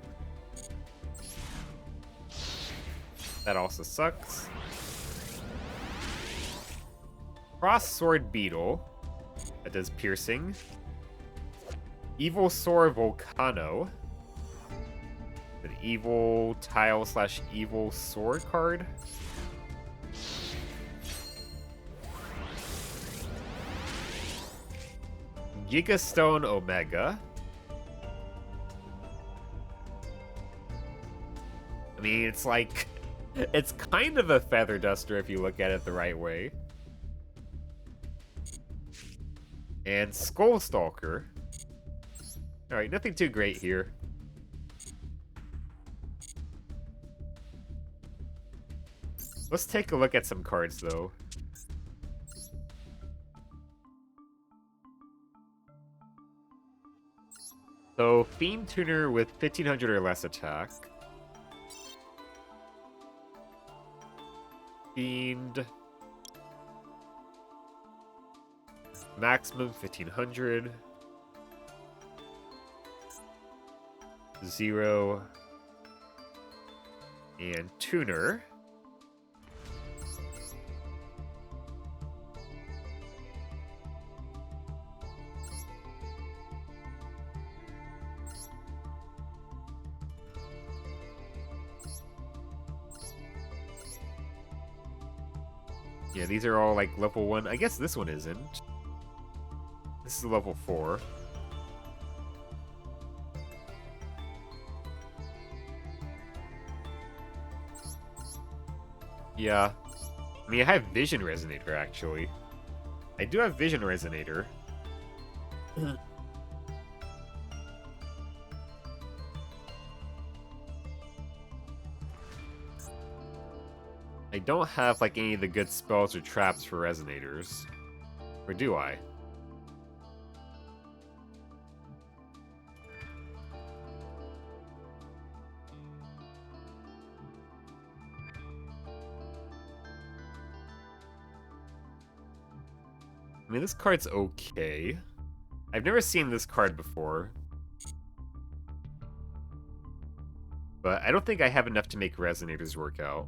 Speaker 1: That also sucks. Cross Sword Beetle. That does piercing. Evil Sor Volcano. An evil tile/evil sword card. Gigastone Omega. I mean, it's like... It's kind of a feather duster if you look at it the right way. And Skullstalker. Alright, nothing too great here. Let's take a look at some cards, though. So, Fiend Tuner with 1500 or less attack. Fiend. Maximum 1500. 0. And Tuner. Yeah, these are all like level 1. I guess this one isn't. This is level 4. Yeah. I mean, I have Vision Resonator, actually. I do have Vision Resonator. I don't have, like, any of the good spells or traps for Resonators. Or do I? I mean, this card's okay. I've never seen this card before. But I don't think I have enough to make Resonators work out.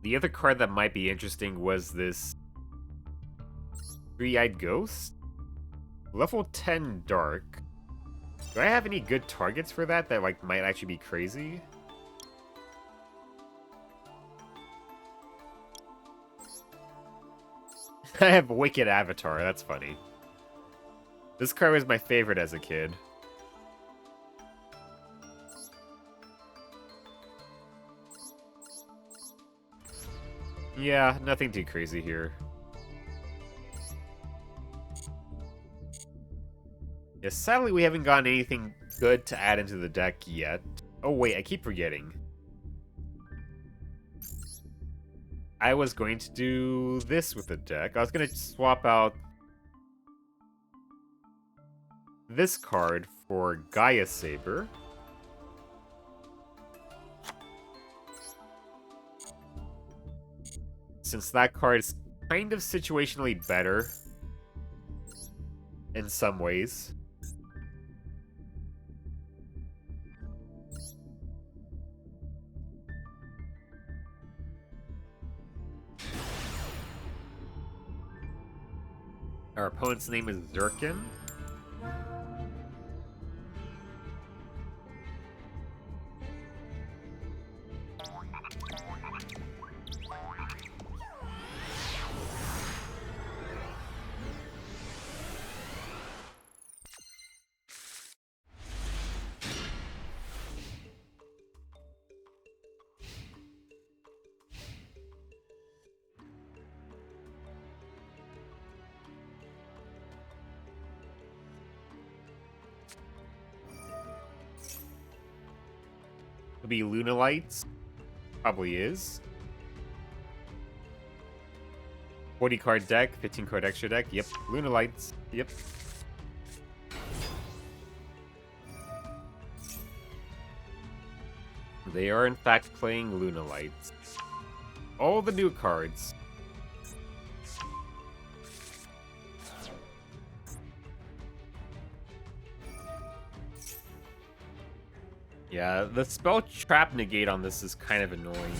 Speaker 1: The other card that might be interesting was this Three-Eyed Ghost? Level 10 Dark. Do I have any good targets for that like might actually be crazy? I have Wicked Avatar, that's funny. This card was my favorite as a kid. Yeah, nothing too crazy here. Yeah, sadly we haven't gotten anything good to add into the deck yet. Oh wait, I keep forgetting. I was going to do this with the deck. I was going to swap out this card for Gaia Saber. Since that card is kind of situationally better in some ways. Our opponent's name is Zirkin. It'll be Lunalights. Probably is. 40 card deck, 15 card extra deck. Yep. Lunalights. Yep. They are in fact playing Lunalights. All the new cards. Yeah, the spell trap negate on this is kind of annoying.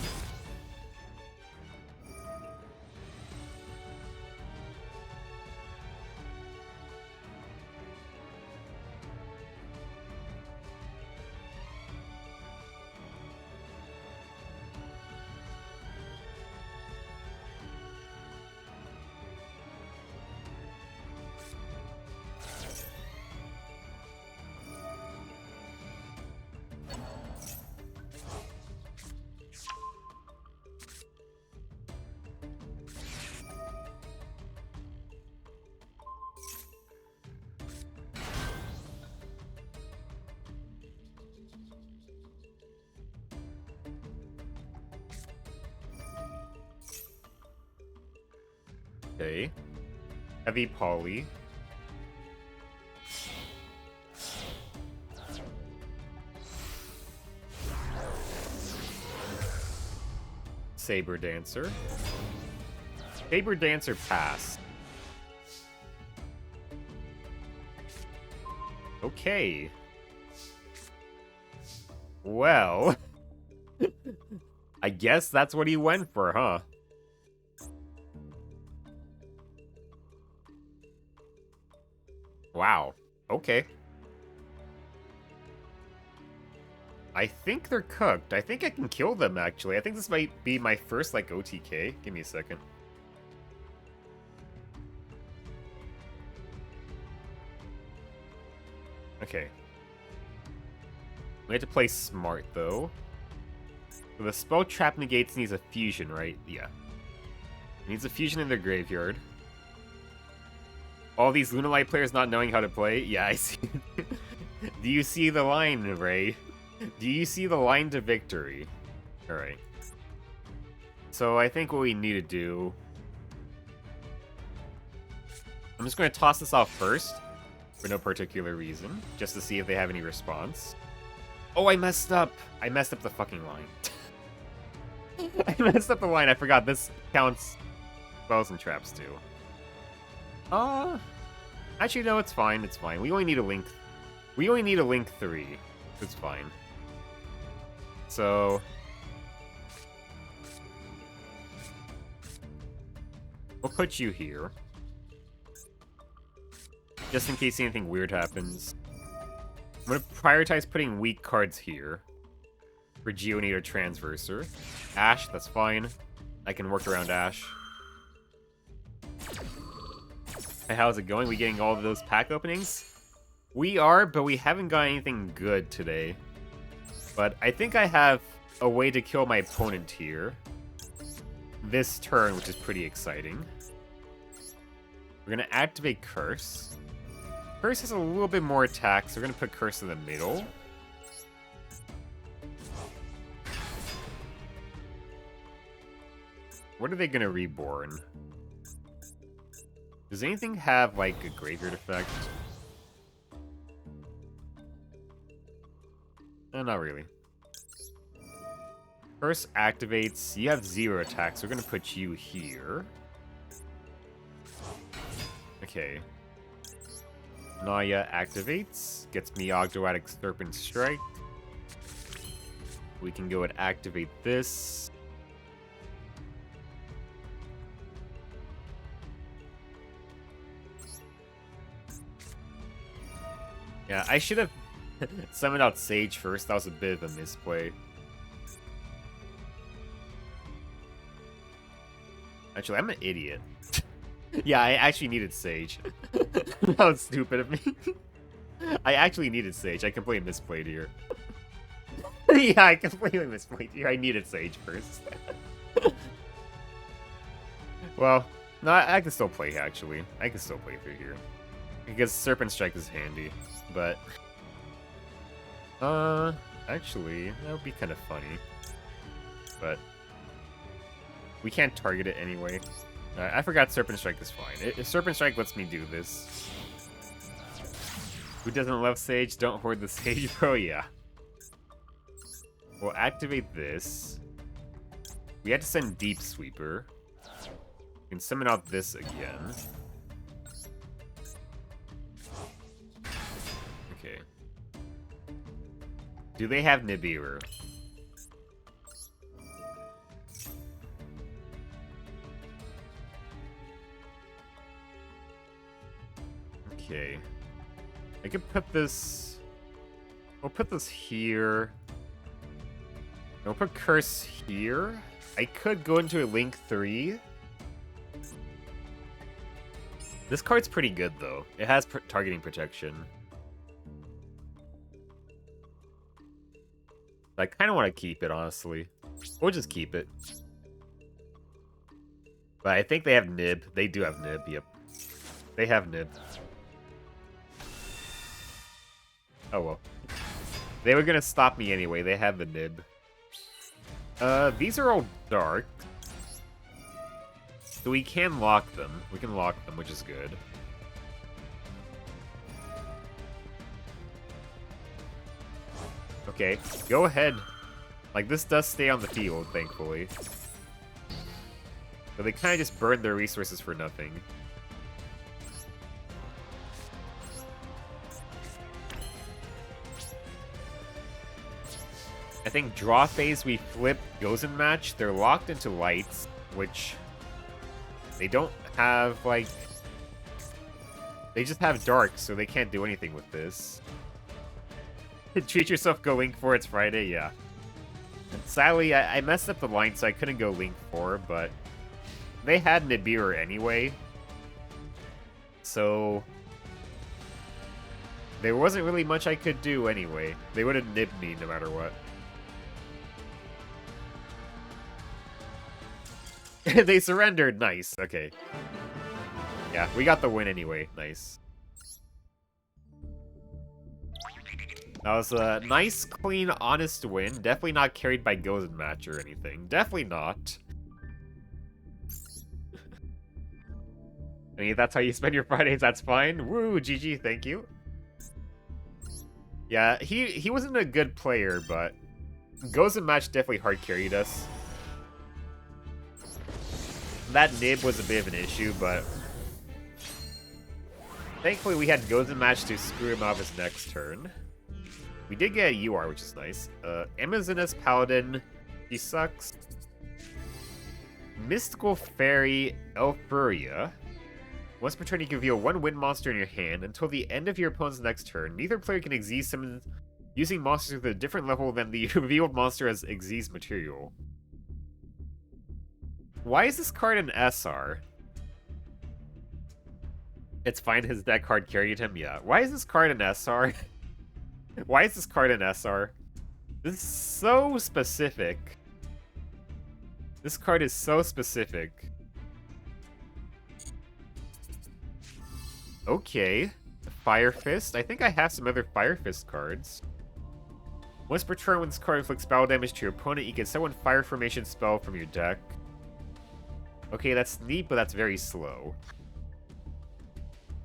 Speaker 1: Okay. Heavy Poly. Saber Dancer. Saber Dancer pass. Okay. Well. I guess that's what he went for, huh? Wow. Okay. I think they're cooked. I think I can kill them, actually. I think this might be my first, like, OTK. Give me a second. Okay. We have to play smart, though. So the spell trap negates needs a fusion, right? Yeah. It needs a fusion in their graveyard. All these Lunalight players not knowing how to play? Yeah, I see. Do you see the line, Ray? Do you see the line to victory? Alright. So I think what we need to do... I'm just going to toss this off first, for no particular reason, just to see if they have any response. Oh, I messed up! I messed up the fucking line. I messed up the line, I forgot this counts spells and traps too. Actually, no, it's fine, it's fine. We only need a link... We only need a link 3. It's fine. So... we'll put you here. Just in case anything weird happens. I'm going to prioritize putting weak cards here. For Geonator Transverser. Ash, that's fine. I can work around Ash. Hey, how's it going? We getting all of those pack openings? We are, but we haven't got anything good today. But I think I have a way to kill my opponent here. This turn, which is pretty exciting. We're going to activate Curse. Curse has a little bit more attack, so we're gonna put Curse in the middle. What are they gonna reborn? Does anything have, like, a graveyard effect? Not really. Curse activates. You have 0 attacks, so we're gonna put you here. Okay. Naya activates. Gets me Ogdoatic Serpent Strike. We can go and activate this. Yeah, I should have summoned out Sage first. That was a bit of a misplay. Actually, I'm an idiot. Yeah, I actually needed Sage. That was stupid of me. I actually needed Sage. I completely misplayed here. Yeah, I completely misplayed here. I needed Sage first. Well, no, I can still play, actually. I can still play through here. Because Serpent Strike is handy, but... actually, that would be kind of funny. But... we can't target it anyway. I forgot Serpent Strike is fine. If Serpent Strike lets me do this. Who doesn't love Sage? Don't hoard the Sage, bro? Yeah. We'll activate this. We had to send Deep Sweeper. We can summon out this again. Okay. Do they have Nibiru? Okay. I could put this... we'll put this here. We'll put Curse here. I could go into a Link 3. This card's pretty good, though. It has targeting protection. I kind of want to keep it, honestly. We'll just keep it. But I think they have Nib. They do have Nib, yep. They have Nib. Oh well. They were gonna stop me anyway. They have the Nib. These are all dark. So we can lock them. We can lock them, which is good. Okay, go ahead. Like, this does stay on the field, thankfully. So they kind of just burn their resources for nothing. I think draw phase we flip Gozen match. They're locked into lights, which they don't have, like... they just have dark, so they can't do anything with this. Treat yourself, go Link 4, it's Friday, yeah. Sadly, I messed up the line, so I couldn't go Link 4, but they had Nibiru anyway. So there wasn't really much I could do anyway. They would have nibbed me no matter what. They surrendered. Nice. Okay. Yeah, we got the win anyway. Nice. That was a nice, clean, honest win. Definitely not carried by Gozen match or anything. Definitely not. I mean, if that's how you spend your Fridays, that's fine. Woo, GG, thank you. Yeah, he wasn't a good player, but Gozen match definitely hard carried us. That nib was a bit of an issue, but thankfully we had Gozen match to screw him off his next turn. We did get a UR, which is nice. Amazonas Paladin, he sucks. Mystical Fairy Elfuria. Once per turn, you can reveal one wind monster in your hand. Until the end of your opponent's next turn, neither player can exceed summon using monsters with a different level than the revealed monster as exceeds material. Why is this card an SR? It's fine, his deck card carried him, yeah. Why is this card an SR? Why is this card an SR? This is so specific. This card is so specific. Okay, Fire Fist. I think I have some other Fire Fist cards. Once per turn, when this card inflicts battle damage to your opponent, you can summon Fire Formation spell from your deck. Okay, that's neat, but that's very slow.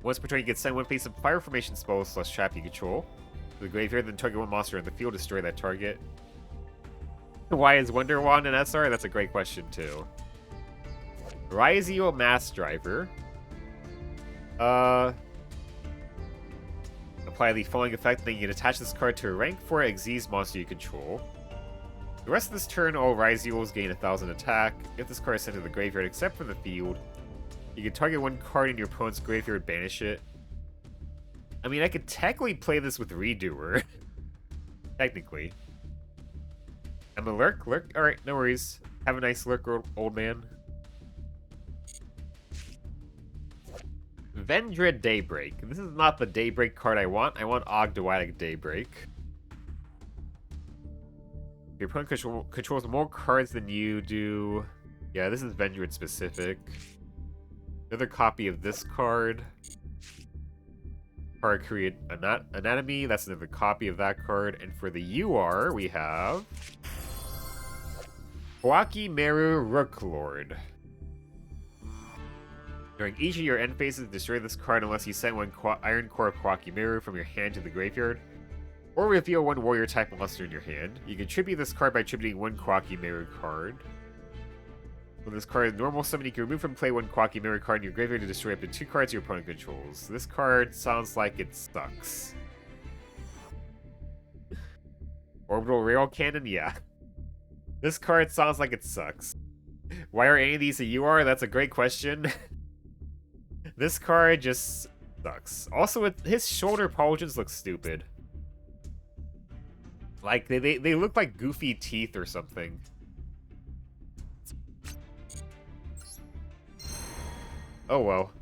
Speaker 1: Once per turn, you can send one face of Fire Formation spells / trap you control to the graveyard, then target one monster in the field, destroy that target. Why is Wonder Wand an SR? That's a great question, too. Ryzeo Mass Driver. Apply the following effect, then you can attach this card to a rank 4 Xyz monster you control. The rest of this turn, all Ryzeos gain 1000 attack. If this card is sent to the graveyard except for the field, you can target one card in your opponent's graveyard, banish it. I mean, I could technically play this with Redoer. Technically. I'm a lurk? Lurk? Alright, no worries. Have a nice lurk, old man. Vendred Daybreak. This is not the Daybreak card I want. I want Ogdoadic Daybreak. Your opponent controls more cards than you do. Yeah, this is Vendred specific. Another copy of this card. Card create Anatomy. That's another copy of that card. And for the UR, we have Kawaki Meru Rooklord. During each of your end phases, destroy this card unless you send one Iron Core Kawaki Meru from your hand to the graveyard, or reveal one warrior type monster in your hand. You can tribute this card by tributing one Kawaki Meru card. When this card is normal summon, you can remove from play one Kawaki Meru card in your graveyard to destroy up to 2 cards your opponent controls. This card sounds like it sucks. Orbital Rail Cannon? Yeah. This card sounds like it sucks. Why are any of these a UR? That's a great question. This card just sucks. Also, his shoulder pauldrons look stupid. Like, they look like goofy teeth or something. Oh well.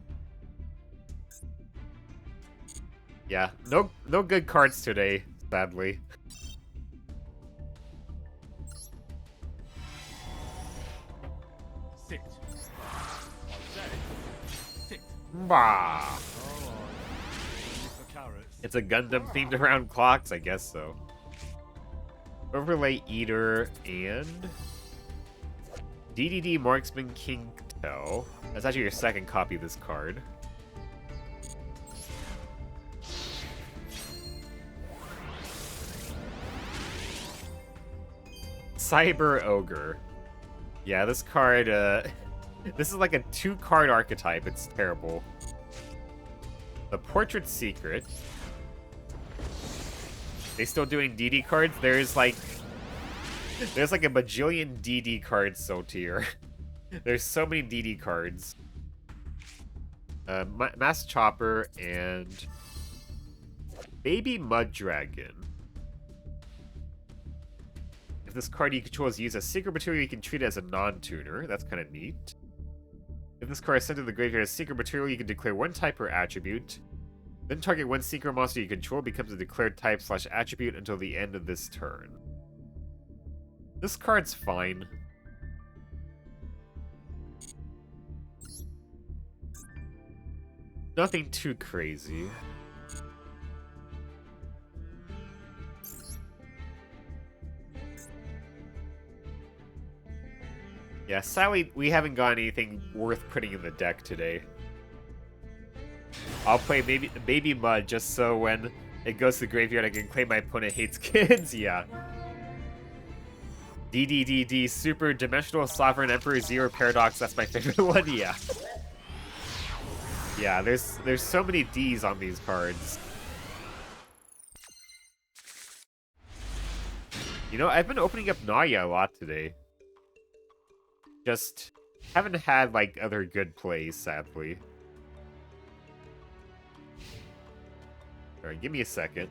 Speaker 1: Yeah, no good cards today, sadly. Bah. It's a Gundam themed around clocks, I guess so. Overlay Eater and DDD Marksman King Tell. That's actually your second copy of this card. Cyber Ogre. Yeah, this card, this is like a 2-card archetype. It's terrible. The Portrait Secret. They still doing DD cards? There's like a bajillion DD cards sold here. There's so many DD cards. Mass Chopper and Baby Mud Dragon. If this card you control is used as secret material, you can treat it as a non-tuner. That's kind of neat. If this card is sent to the graveyard as secret material, you can declare one type or attribute. Then target one secret monster you control becomes a declared type / attribute until the end of this turn. This card's fine. Nothing too crazy. Yeah, sadly, we haven't got anything worth putting in the deck today. I'll play Baby Mud just so when it goes to the graveyard I can claim my opponent hates kids. Yeah. DDDD Super Dimensional Sovereign Emperor Zero Paradox. That's my favorite one. Yeah. Yeah, there's so many Ds on these cards. You know, I've been opening up Naya a lot today. Just haven't had, like, other good plays, sadly. Alright, give me a second.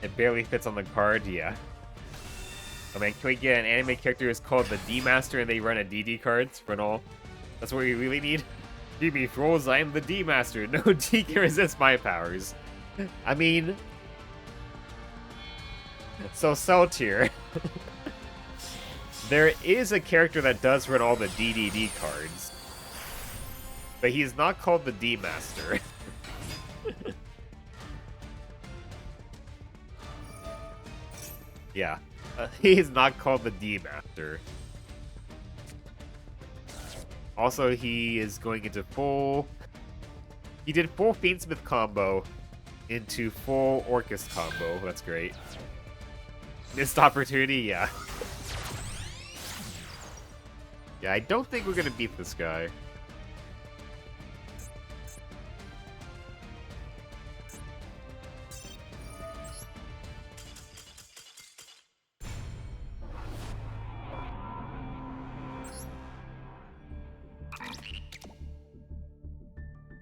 Speaker 1: It barely fits on the card, yeah. I mean, can we get an anime character who's called the D-Master and they run a DD cards for all? That's what we really need? GB fools, I am the D-Master. No D can resist my powers. I mean... So, Cell Tier. There is a character that does run all the DDD cards. But he's not called the D-Master. Yeah. He's not called the D-Master. Also, he is going into full... He did full Fiendsmith combo into full Orcus combo. That's great. Missed opportunity, yeah. Yeah, I don't think we're gonna beat this guy.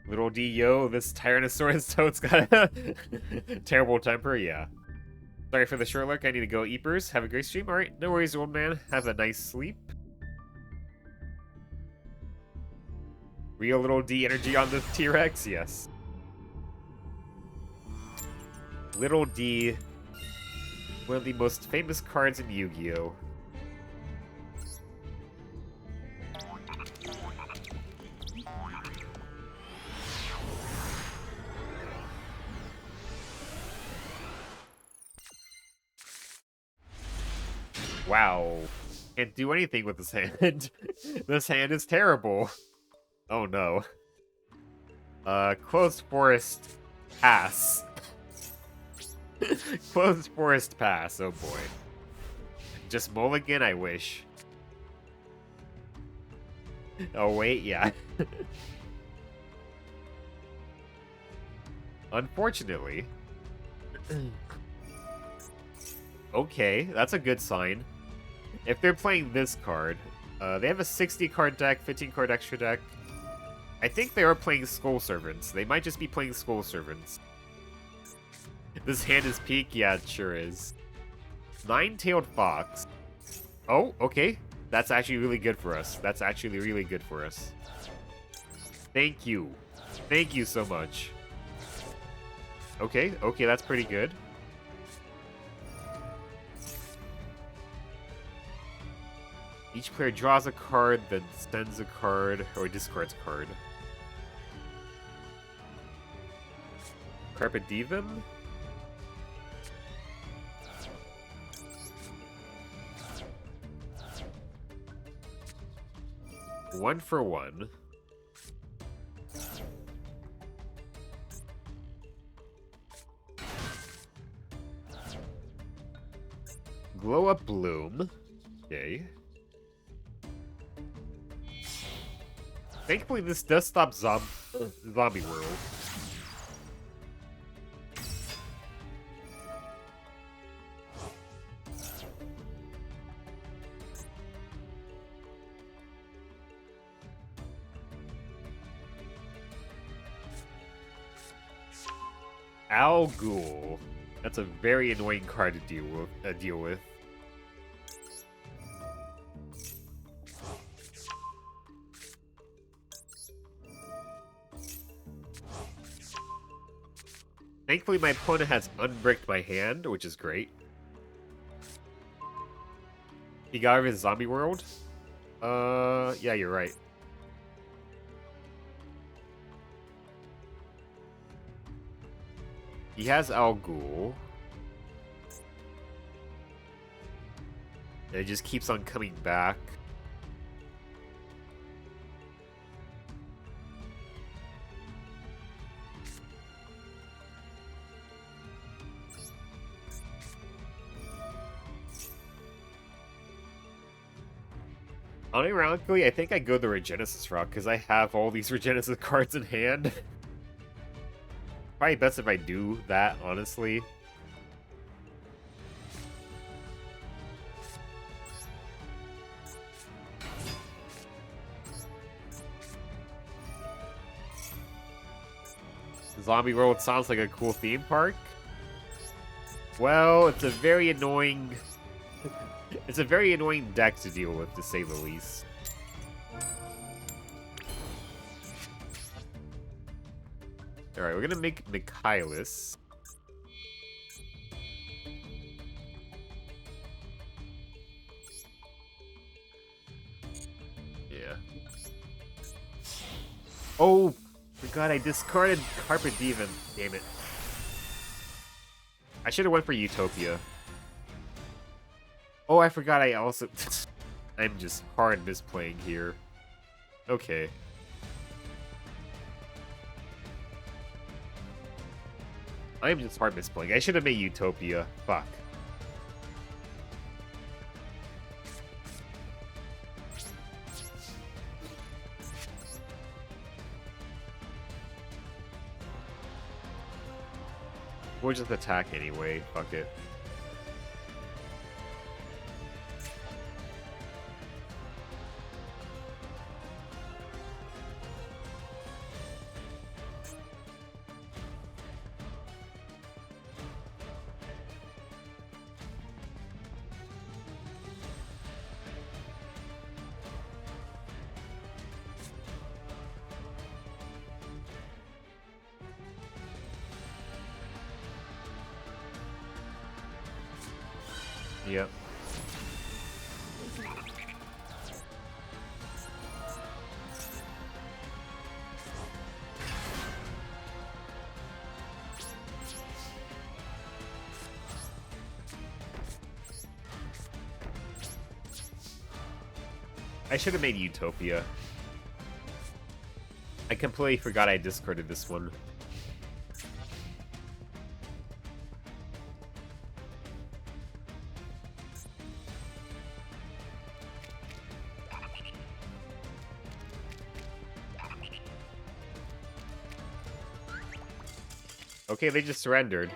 Speaker 1: Little D, yo, this Tyrannosaurus toad's got a terrible temper, yeah. Sorry for the short look, I need to go eepers. Have a great stream. Alright, no worries, old man. Have a nice sleep. Real little D energy on the T-Rex, yes. Little D, one of the most famous cards in Yu-Gi-Oh! Wow. Can't do anything with this hand. This hand is terrible. Oh no. Closed forest pass. Closed forest pass, oh boy. Just mulligan, I wish. Oh wait, yeah. Unfortunately. Okay, that's a good sign. If they're playing this card, they have a 60 card deck, 15 card extra deck. I think they are playing Skull Servants. They might just be playing Skull Servants. This hand is peak? Yeah, it sure is. Nine-tailed fox. Oh, okay. That's actually really good for us. That's actually really good for us. Thank you. Thank you so much. Okay, okay, that's pretty good. Each player draws a card, then sends a card, or discards a card. Carpet Divum? One for one. Glow Up Bloom. Okay. Thankfully, this does stop Zombie World. Al Ghul. That's a very annoying card to deal with. Thankfully, my opponent has unbricked my hand, which is great. He got rid of his Zombie World? Yeah, you're right. He has Al Ghul. And it just keeps on coming back. Unironically, I think I go the Regenesis route because I have all these Regenesis cards in hand. Probably best if I do that, honestly. Zombie World sounds like a cool theme park. Well, it's a very annoying... It's a very annoying deck to deal with, to say the least. Alright, we're gonna make Michaelis. Yeah. Oh! Forgot I discarded Carpet Demon. Damn it. I should have went for Utopia. Oh, I forgot I also... I'm just hard misplaying here. Okay. I'm just hard misplaying. I should have made Utopia. Fuck. We'll just attack anyway. Fuck it. Yep. I should have made Utopia. I completely forgot I discarded this one. Okay, they just surrendered.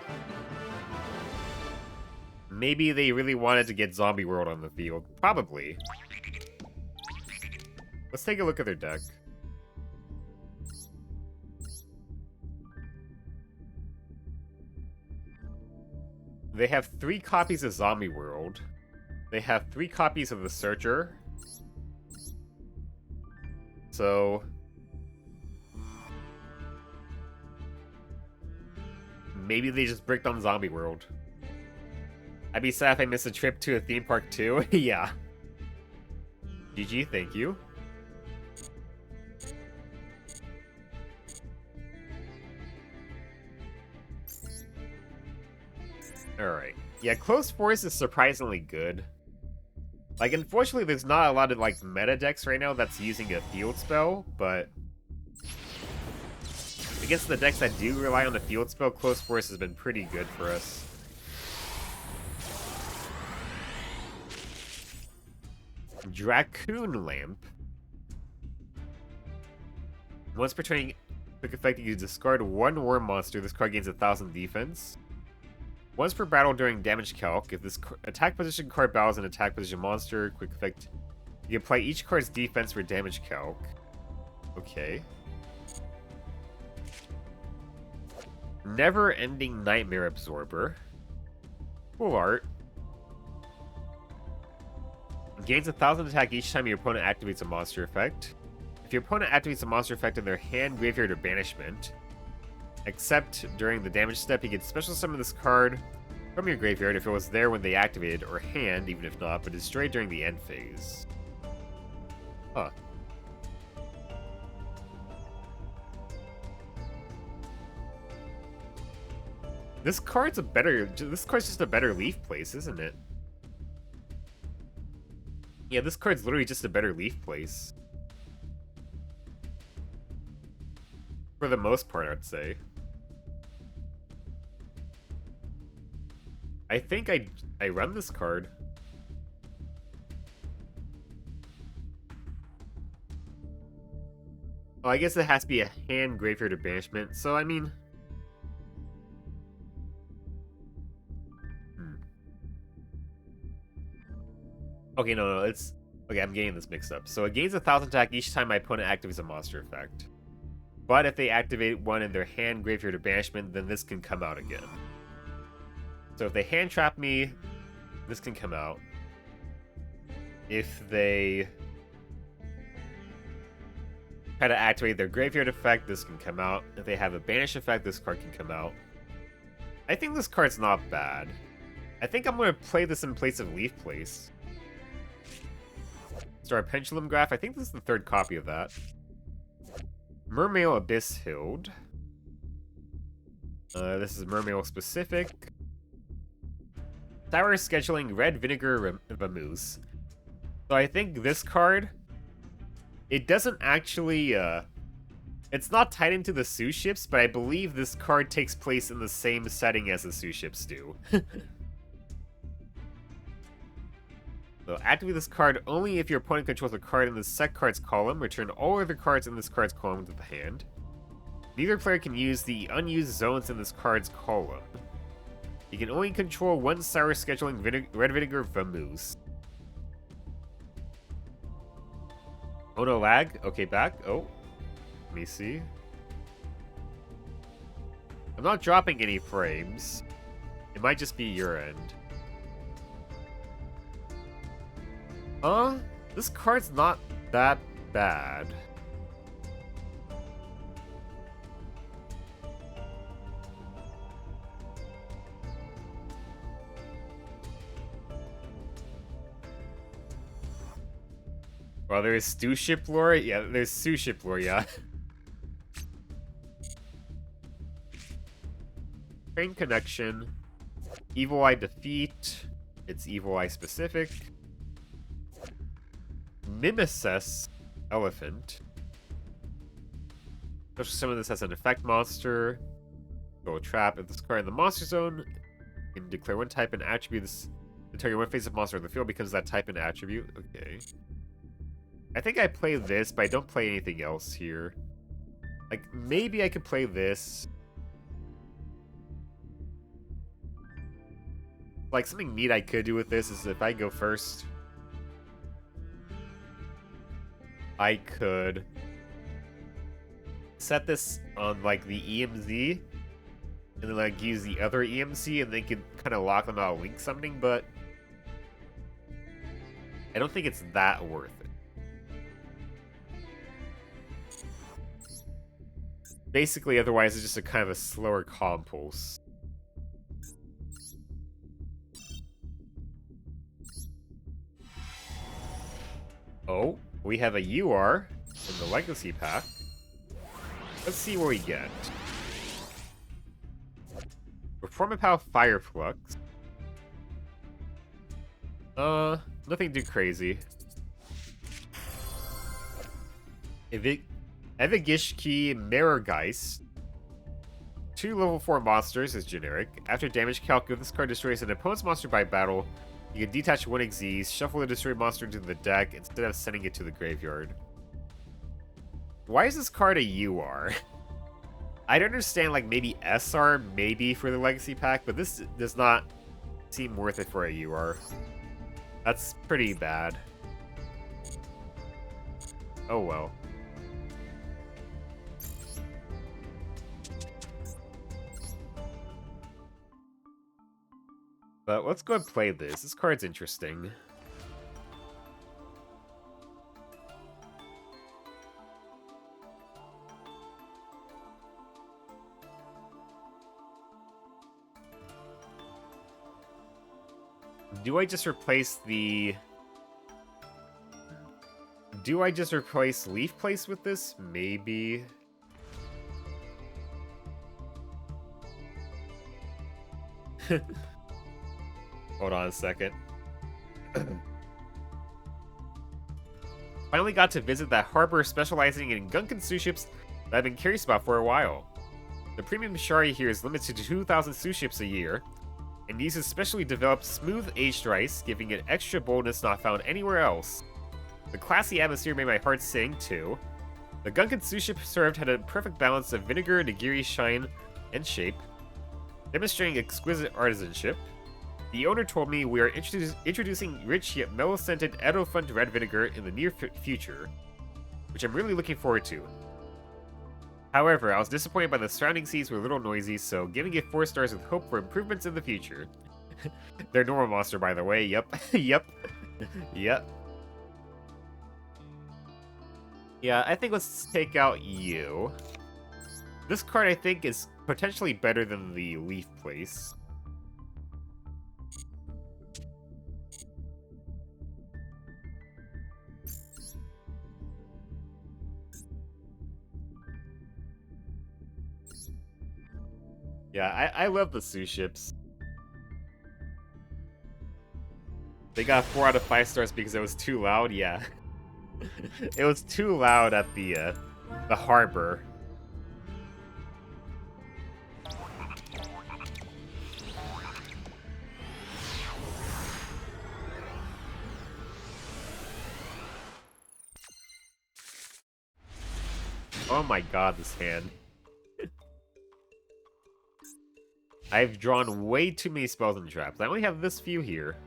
Speaker 1: Maybe they really wanted to get Zombie World on the field. Probably. Let's take a look at their deck. They have 3 copies of Zombie World. They have 3 copies of the Searcher. So... maybe they just bricked on Zombie World. I'd be sad if I missed a trip to a theme park too. Yeah. GG, thank you. Alright. Yeah, Close Force is surprisingly good. Like, unfortunately, there's not a lot of, like, meta decks right now that's using a field spell, but... against the decks that do rely on the field spell, Close Force has been pretty good for us. Dracoon Lamp. Once per turn, quick effect, you discard 1 worm monster. This card gains 1000 defense. Once per battle during damage calc, if this attack position card battles an attack position monster, quick effect, you apply each card's defense for damage calc. Okay. Never-ending Nightmare Absorber. Cool art. Gains 1000 attack each time your opponent activates a monster effect. If your opponent activates a monster effect in their hand, graveyard, or banishment, except during the damage step, you can special summon this card from your graveyard if it was there when they activated, or hand, even if not, but destroy during the end phase. Huh. This card's just a better Leaf Place, isn't it? Yeah, this card's literally just a better Leaf Place. For the most part, I'd say. I think I run this card. Oh, I guess it has to be a hand, graveyard, or banishment, so I mean... Okay, no, it's... okay, I'm getting this mixed up. So it gains 1000 attack each time my opponent activates a monster effect. But if they activate one in their hand, graveyard, or banishment, then this can come out again. So if they hand trap me, this can come out. If they try to activate their graveyard effect, this can come out. If they have a banish effect, this card can come out. I think this card's not bad. I think I'm going to play this in place of Leaf Place. Star Pendulum Graph. I think this is the third copy of that. Mermail Abyss Hild. This is Mermail specific. Sour Scheduling Red Vinegar Vamoose. So I think this card, it doesn't actually, it's not tied into the Sue ships, but I believe this card takes place in the same setting as the Sue ships do. So activate this card only if your opponent controls a card in the set cards column. Return all other cards in this card's column to the hand. Neither player can use the unused zones in this card's column. You can only control one Sour Scheduling Red Vinegar Vamoose. Oh no, lag? Okay, back. Oh. Let me see. I'm not dropping any frames. It might just be your end. This card's not that bad. Well, there's Stew Ship lore? Yeah, there's Sue Ship lore, yeah. Train Connection. Evil Eye Defeat. It's Evil Eye specific. Mimesis Elephant. Special summon this as an effect monster. Go trap. If this card in the monster zone, you can declare one type and attribute. The target one face of monster in the field becomes that type and attribute. Okay. I think I play this, but I don't play anything else here. Like, maybe I could play this. Like, something neat I could do with this is if I go first, I could set this on, like, the EMZ, and then, like, use the other EMC, and they could kind of lock them out of link summoning, but I don't think it's that worth it. Basically, otherwise, it's just a kind of a slower compulse. Oh, we have a UR in the Legacy pack. Let's see what we get. Performapal Fire Flux. Nothing too crazy. Evigishki Mirrorgeist. 2 level 4 monsters is generic. After damage calc, if this card destroys an opponent's monster by battle, you can detach one Xyz, shuffle the destroyed monster into the deck instead of sending it to the graveyard. Why is this card a UR? I'd understand, like, maybe SR, maybe for the Legacy pack, but this does not seem worth it for a UR. That's pretty bad. Oh well. But let's go and play this. This card's interesting. Do I just replace the... Do I just replace Leaf Place with this? Maybe. Hold on a second. Finally got to visit that harbor specializing in Gunkan Sue ships that I've been curious about for a while. The premium Shari here is limited to 2,000 Sue ships a year, and uses specially developed smooth aged rice, giving it extra boldness not found anywhere else. The classy atmosphere made my heart sing, too. The Gunkan Sue ship served had a perfect balance of vinegar, nigiri shine, and shape, demonstrating exquisite artisanship. The owner told me we are introducing rich yet mellow-scented Edofund red vinegar in the near future, which I'm really looking forward to. However, I was disappointed by the surrounding scenes were a little noisy, so giving it 4 stars with hope for improvements in the future. They're normal monster, by the way. Yep. Yep. Yep. Yeah, I think let's take out you. This card, I think, is potentially better than the Leaf Place. Yeah, I love the Sioux ships. They got 4 out of 5 stars because it was too loud, yeah. It was too loud at the harbor. Oh my god, this hand. I've drawn way too many spells and traps. I only have this few here.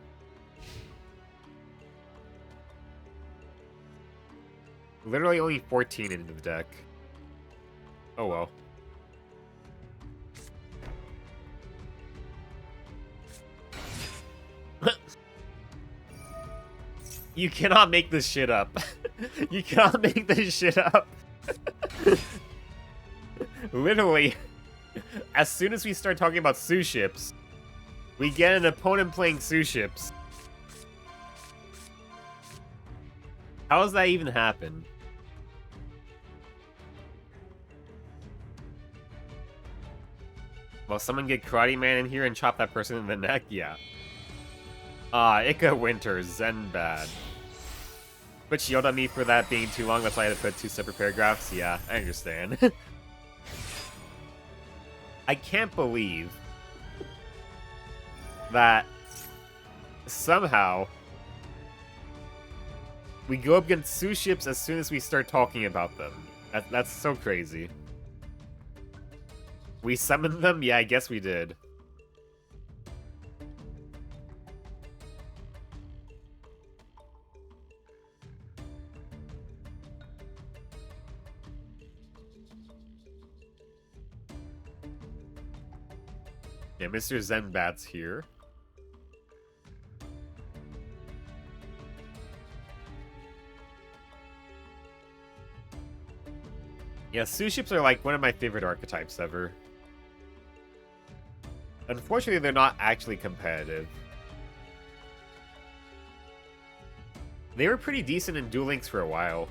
Speaker 1: Literally only 14 into the deck. Oh well. You cannot make this shit up. You cannot make this shit up. Literally, as soon as we start talking about Sioux ships, we get an opponent playing Sioux ships. How does that even happen? Will someone get Karate Man in here and chop that person in the neck? Yeah. Ah, Ika Winters, Zen bad. But yelled at me for that being too long, that's why I had to put 2 separate paragraphs. Yeah, I understand. I can't believe that somehow we go up against Sioux ships as soon as we start talking about them. That's so crazy. We summoned them? Yeah, I guess we did. Yeah, Mr. Zenbat's here. Yeah, Sioux ships are like one of my favorite archetypes ever. Unfortunately, they're not actually competitive. They were pretty decent in Duel Links for a while.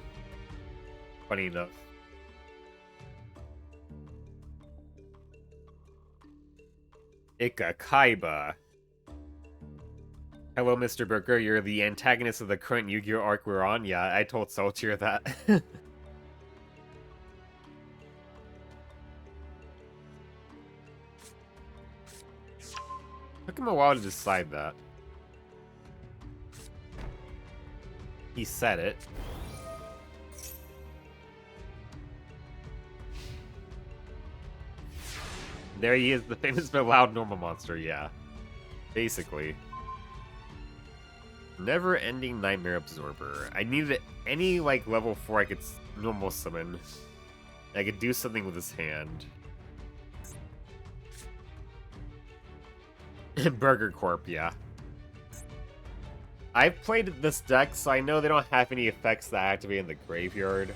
Speaker 1: Funny enough. Ika Kaiba. Hello, Mr. Burger. You're the antagonist of the current Yu-Gi-Oh! Arc we're on. Yeah, I told Saltier that. Took him a while to decide that. He said it. There he is, the famous but loud normal monster, yeah. Basically. Never-ending Nightmare Absorber. I needed any, like, level 4 I could normal summon. I could do something with his hand. Burger Corp, yeah. I've played this deck, so I know they don't have any effects that activate in the graveyard.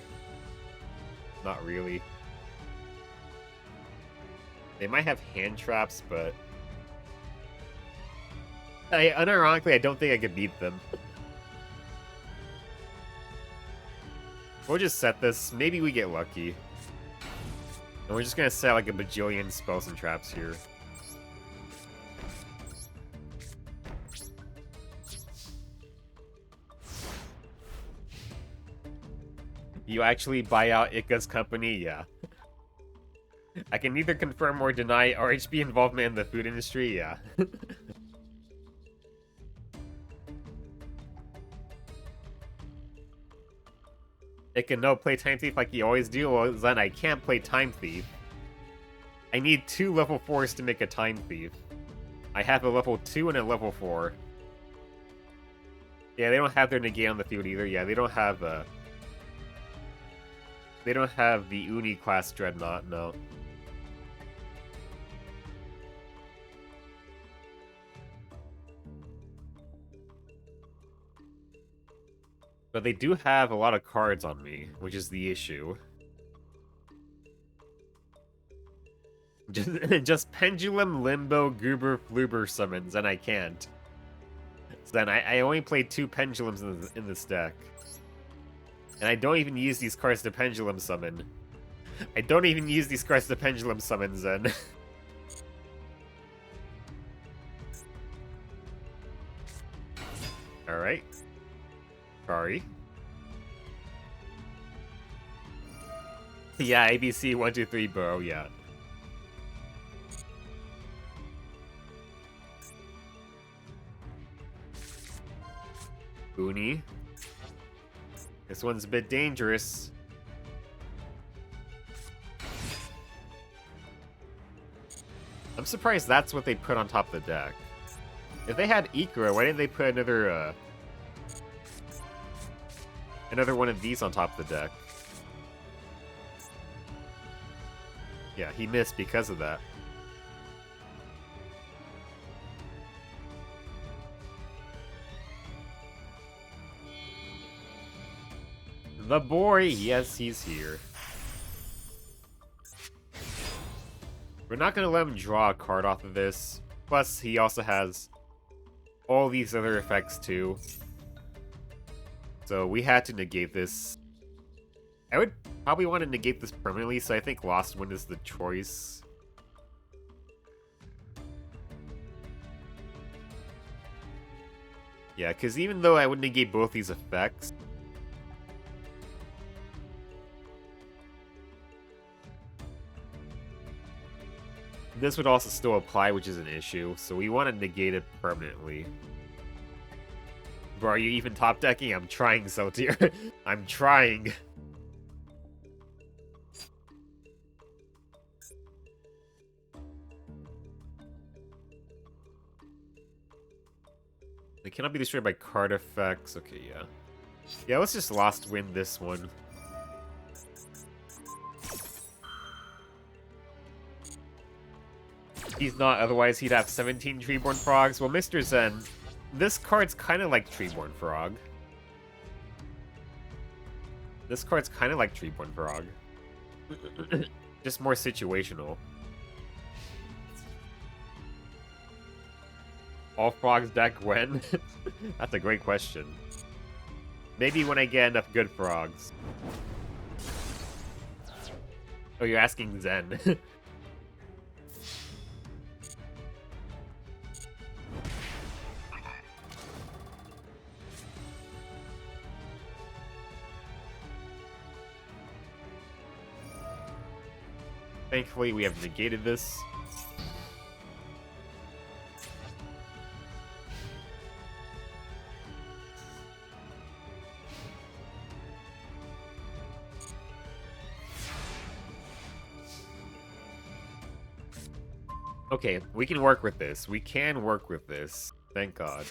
Speaker 1: Not really. They might have hand traps, but... unironically, I don't think I could beat them. We'll just set this. Maybe we get lucky. And we're just gonna set like a bajillion spells and traps here. You actually buy out Ika's company? Yeah. I can neither confirm or deny RHB involvement in the food industry? Yeah. Ika no play Time Thief like you always do? Well, then I can't play Time Thief. I need 2 level 4s to make a Time Thief. I have a level 2 and a level 4. Yeah, they don't have their negate on the field either. Yeah, they don't have the Uni class Dreadnought, no. But they do have a lot of cards on me, which is the issue. Just Pendulum, Limbo, Goober, Fluber summons, and I can't. So then I only played 2 Pendulums in this deck. And I don't even use these cards to Pendulum summon. I don't even use these cards to Pendulum summon, Zen. Alright. Sorry. Yeah, ABC 1, 2, 3, bro, yeah. Uni. This one's a bit dangerous. I'm surprised that's what they put on top of the deck. If they had Ikra, why didn't they put another one of these on top of the deck? Yeah, he missed because of that. The boy, yes, he's here. We're not gonna let him draw a card off of this. Plus, he also has all these other effects too. So we had to negate this. I would probably want to negate this permanently, so I think Lost Wind is the choice. Yeah, because even though I would negate both these effects, this would also still apply, which is an issue, so we want to negate it permanently. Bro, are you even top decking? I'm trying, Sotier. I'm trying. They cannot be destroyed by card effects. Okay, yeah. Yeah, let's just Lost Wind this one. He's not, otherwise he'd have 17 Treeborn Frogs. Well, Mr. Zen, this card's kind of like Treeborn Frog. This card's kind of like Treeborn Frog. Just more situational. All frogs deck when? That's a great question. Maybe when I get enough good frogs. Oh, you're asking Zen. Thankfully, we have negated this. Okay, we can work with this. We can work with this. Thank God.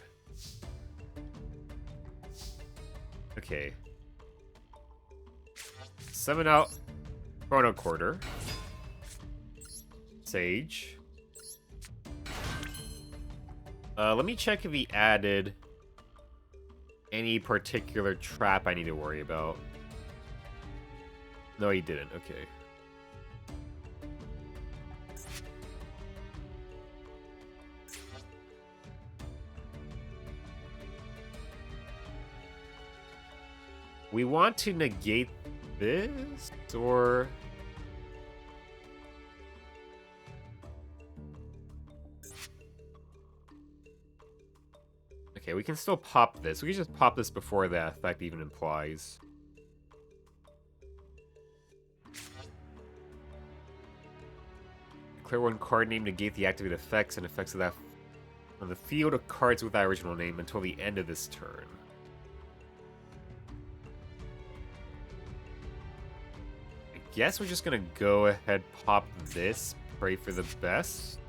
Speaker 1: Okay. Summon out Chrono Quarter. Sage. Let me check if he added any particular trap I need to worry about. No, he didn't. Okay. We want to negate this, or... Okay, we can still pop this. We can just pop this before that effect even implies. Declare one card name, negate the activated effects and effects of that on the field of cards with that original name until the end of this turn. I guess we're just gonna go ahead, pop this, pray for the best.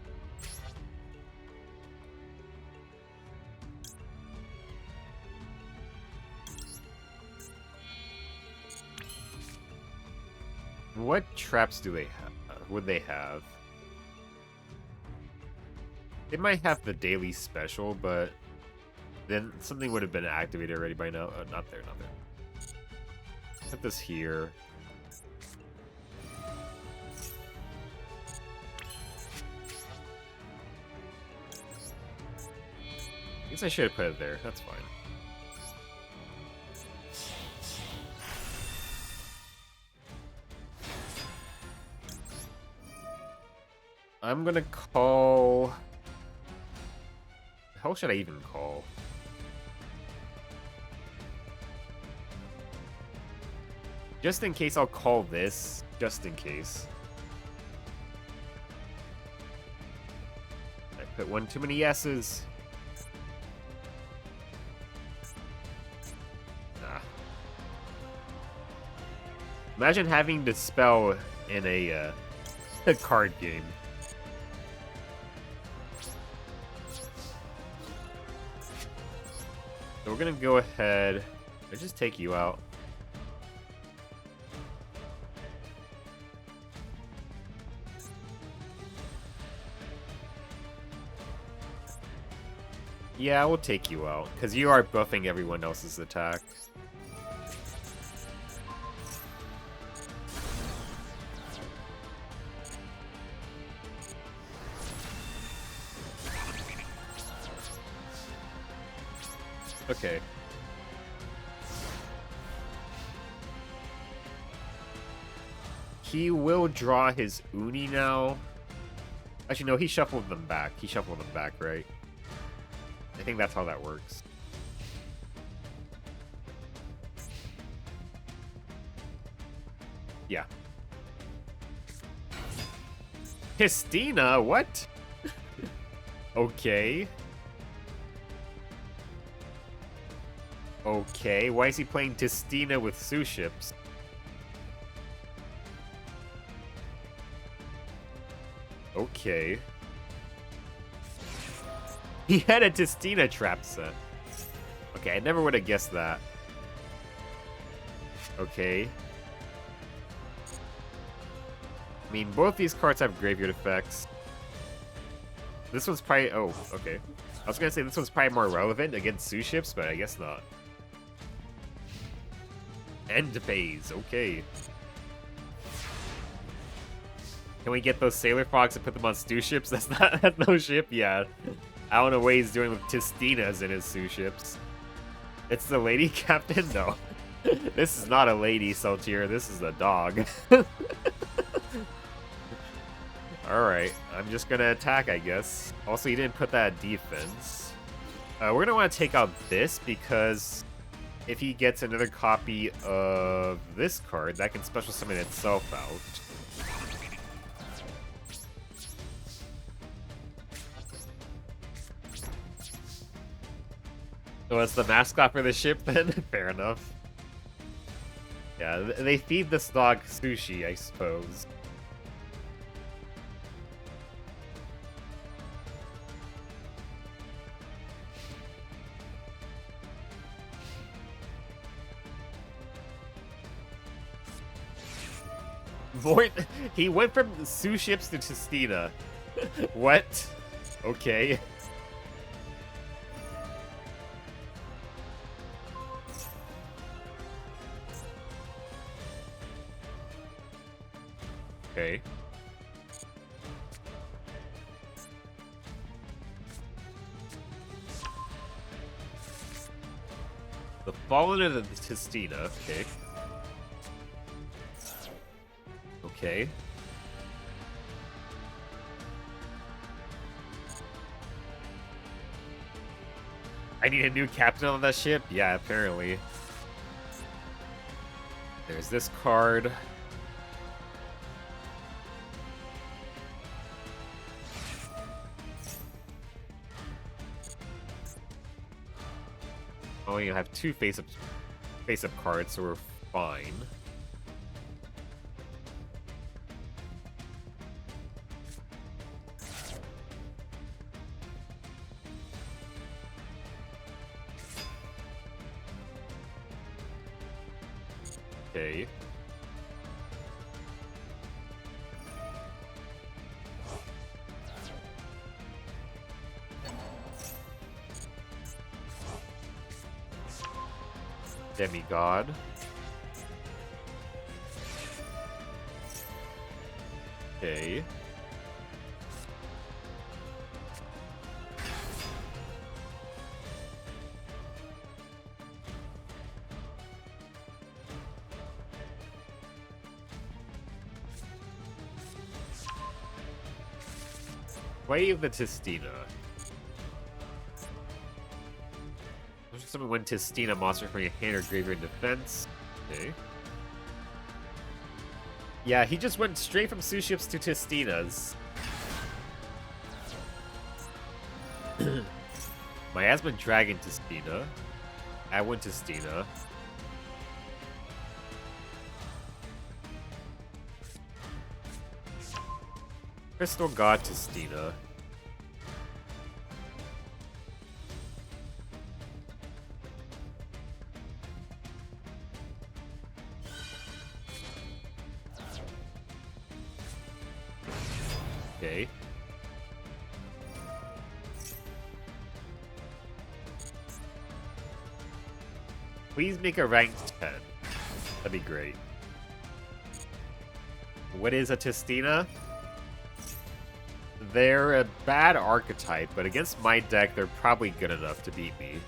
Speaker 1: What traps do they have? Would they have? They might have the daily special, but then something would have been activated already by now. Not there, not there. Put this here. I guess I should have put it there. That's fine. I'm gonna call... How should I even call? Just in case, I'll call this. Just in case. I put one too many S's. Ah. Imagine having to spell in a card game. So we're gonna go ahead and just take you out. Yeah, we'll take you out, because you are buffing everyone else's attack. Okay. He will draw his Uni now. Actually, no, he shuffled them back. He shuffled them back, right? I think that's how that works. Yeah. Histina? What? Okay. Okay, why is he playing Tistina with Suships? Okay. He had a Tistina trap set. Okay, I never would have guessed that. Okay. I mean, both these cards have graveyard effects. This one's probably... Oh, okay. I was gonna say this one's probably more relevant against Suships, but I guess not. End phase, okay. Can we get those Sailor Fox and put them on stew ships? That's no ship, yeah. I don't know what he's doing with Tistinas in his stew ships. It's the lady captain? No. This is not a lady, Saltier. This is a dog. Alright, I'm just gonna attack, I guess. Also, you didn't put that defense. We're gonna want to take out this because if he gets another copy of this card, that can special summon itself out. So it's the mascot for the ship then? Fair enough. Yeah, they feed this dog sushi, I suppose. He went from Suships to Tistina. What? Okay. Okay. The Fallen of the Tistina. Okay. Okay. I need a new captain on that ship? Yeah, apparently. There's this card. Oh, you have two face-up cards, so we're fine. Okay. Demigod. Okay. Wave the Tistina. Summon one Tistina monster from your hand or graveyard defense. Okay. Yeah, he just went straight from Suships to Tistinas. Miasma Dragon Tistina. I went Tistina. Crystal God Tistina. Okay. Please make a ranked 10. That'd be great. What is a Tistina? They're a bad archetype, but against my deck, they're probably good enough to beat me.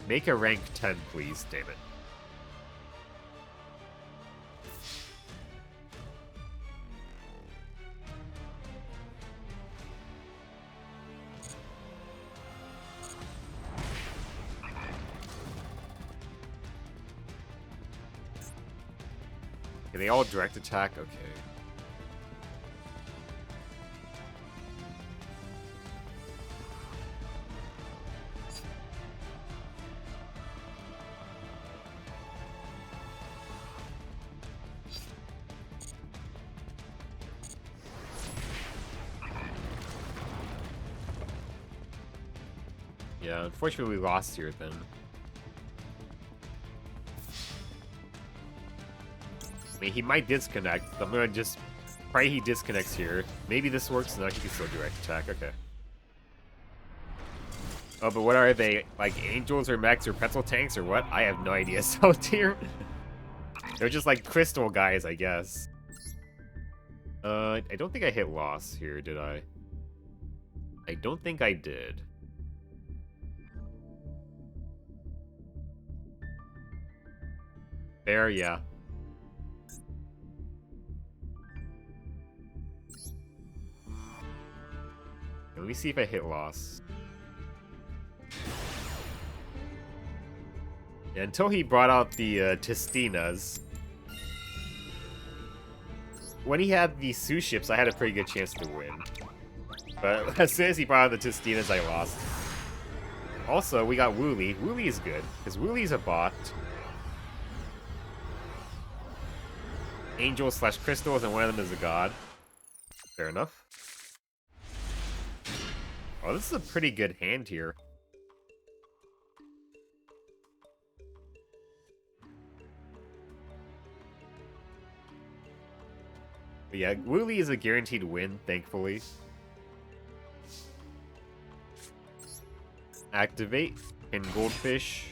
Speaker 1: Make a rank 10, please, damn it. Okay, they all direct attack? Okay. Yeah, unfortunately we lost here then. I mean, he might disconnect. I'm gonna just pray he disconnects here. Maybe this works. No, he can still direct attack. Okay. Oh, but what are they? Like angels or mechs or pretzel tanks or what? I have no idea. So tier. They're just like crystal guys, I guess. I don't think I hit loss here, did I? I don't think I did. There, yeah. Let me see if I hit loss. Yeah, until he brought out the Tistinas. When he had the Suships, I had a pretty good chance to win. But as soon as he brought out the Tistinas, I lost. Also, we got Wooly. Wooly is good, because Wooly's a bot. Angels slash crystals, and one of them is a god. Fair enough. Oh, this is a pretty good hand here. But yeah, Wooly is a guaranteed win, thankfully. Activate, and Goldfish.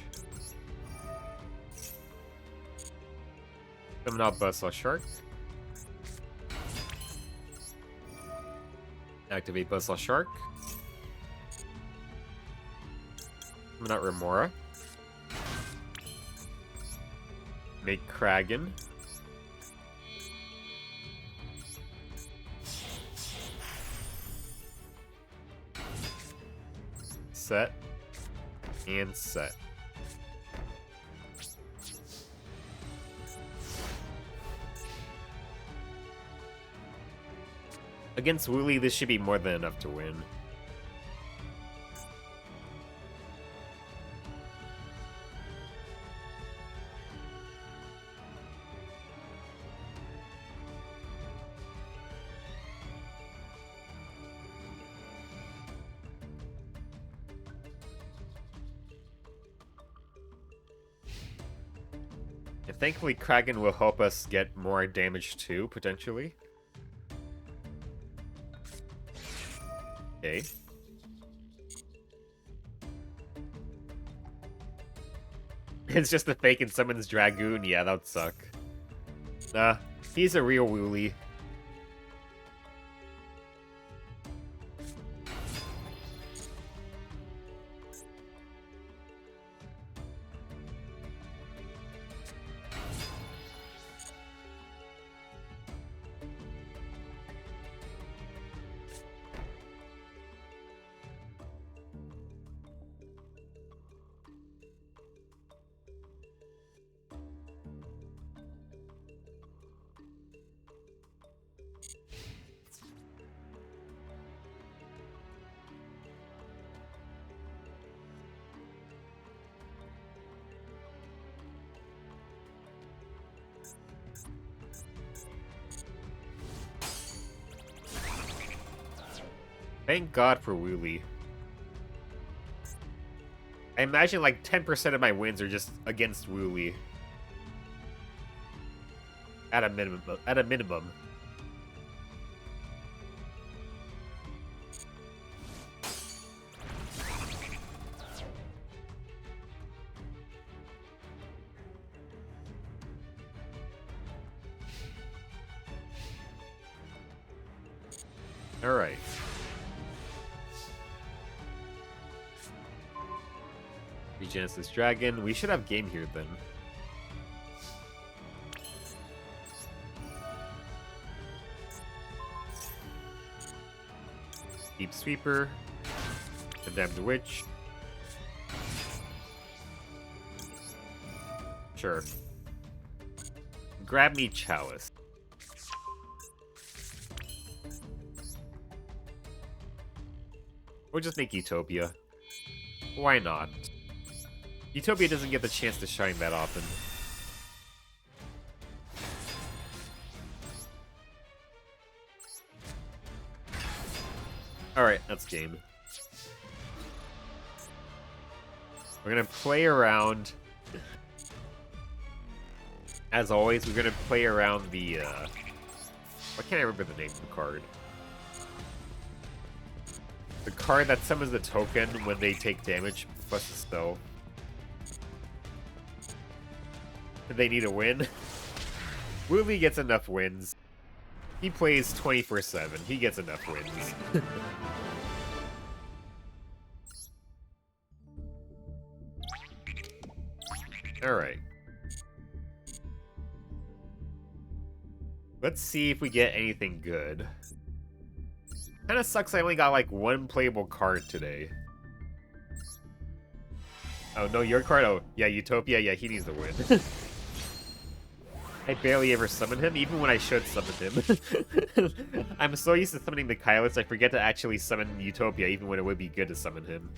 Speaker 1: Summon out Buzzsaw Shark. Activate Buzzsaw Shark. Summon out Remora. Make Kraken. Set. And set. Against Wooly, this should be more than enough to win. And thankfully, Kraken will help us get more damage too, potentially. Okay. It's just a fake and summons Dragoon. Yeah, that would suck. Nah, he's a real Wooly. Thank God for Wooly. I imagine like 10% of my wins are just against Wooly. At a minimum. At a minimum. Alright. Genesis Dragon. We should have game here then. Deep Sweeper. Condemned Witch. Sure. Grab me Chalice. Or just make Utopia. Why not? Utopia doesn't get the chance to shine that often. Alright, that's game. We're gonna play around. As always, we're gonna play around the, I can't remember the name of the card. The card that summons the token when they take damage plus the spell. They need a win. Wooly gets enough wins. He plays 24/7. He gets enough wins. Alright. Let's see if we get anything good. Kinda sucks I only got like one playable card today. Oh, no, your card? Oh, yeah, Utopia. Yeah, he needs to win. I barely ever summon him, even when I should summon him. I'm so used to summoning the Kylots, I forget to actually summon Utopia, even when it would be good to summon him.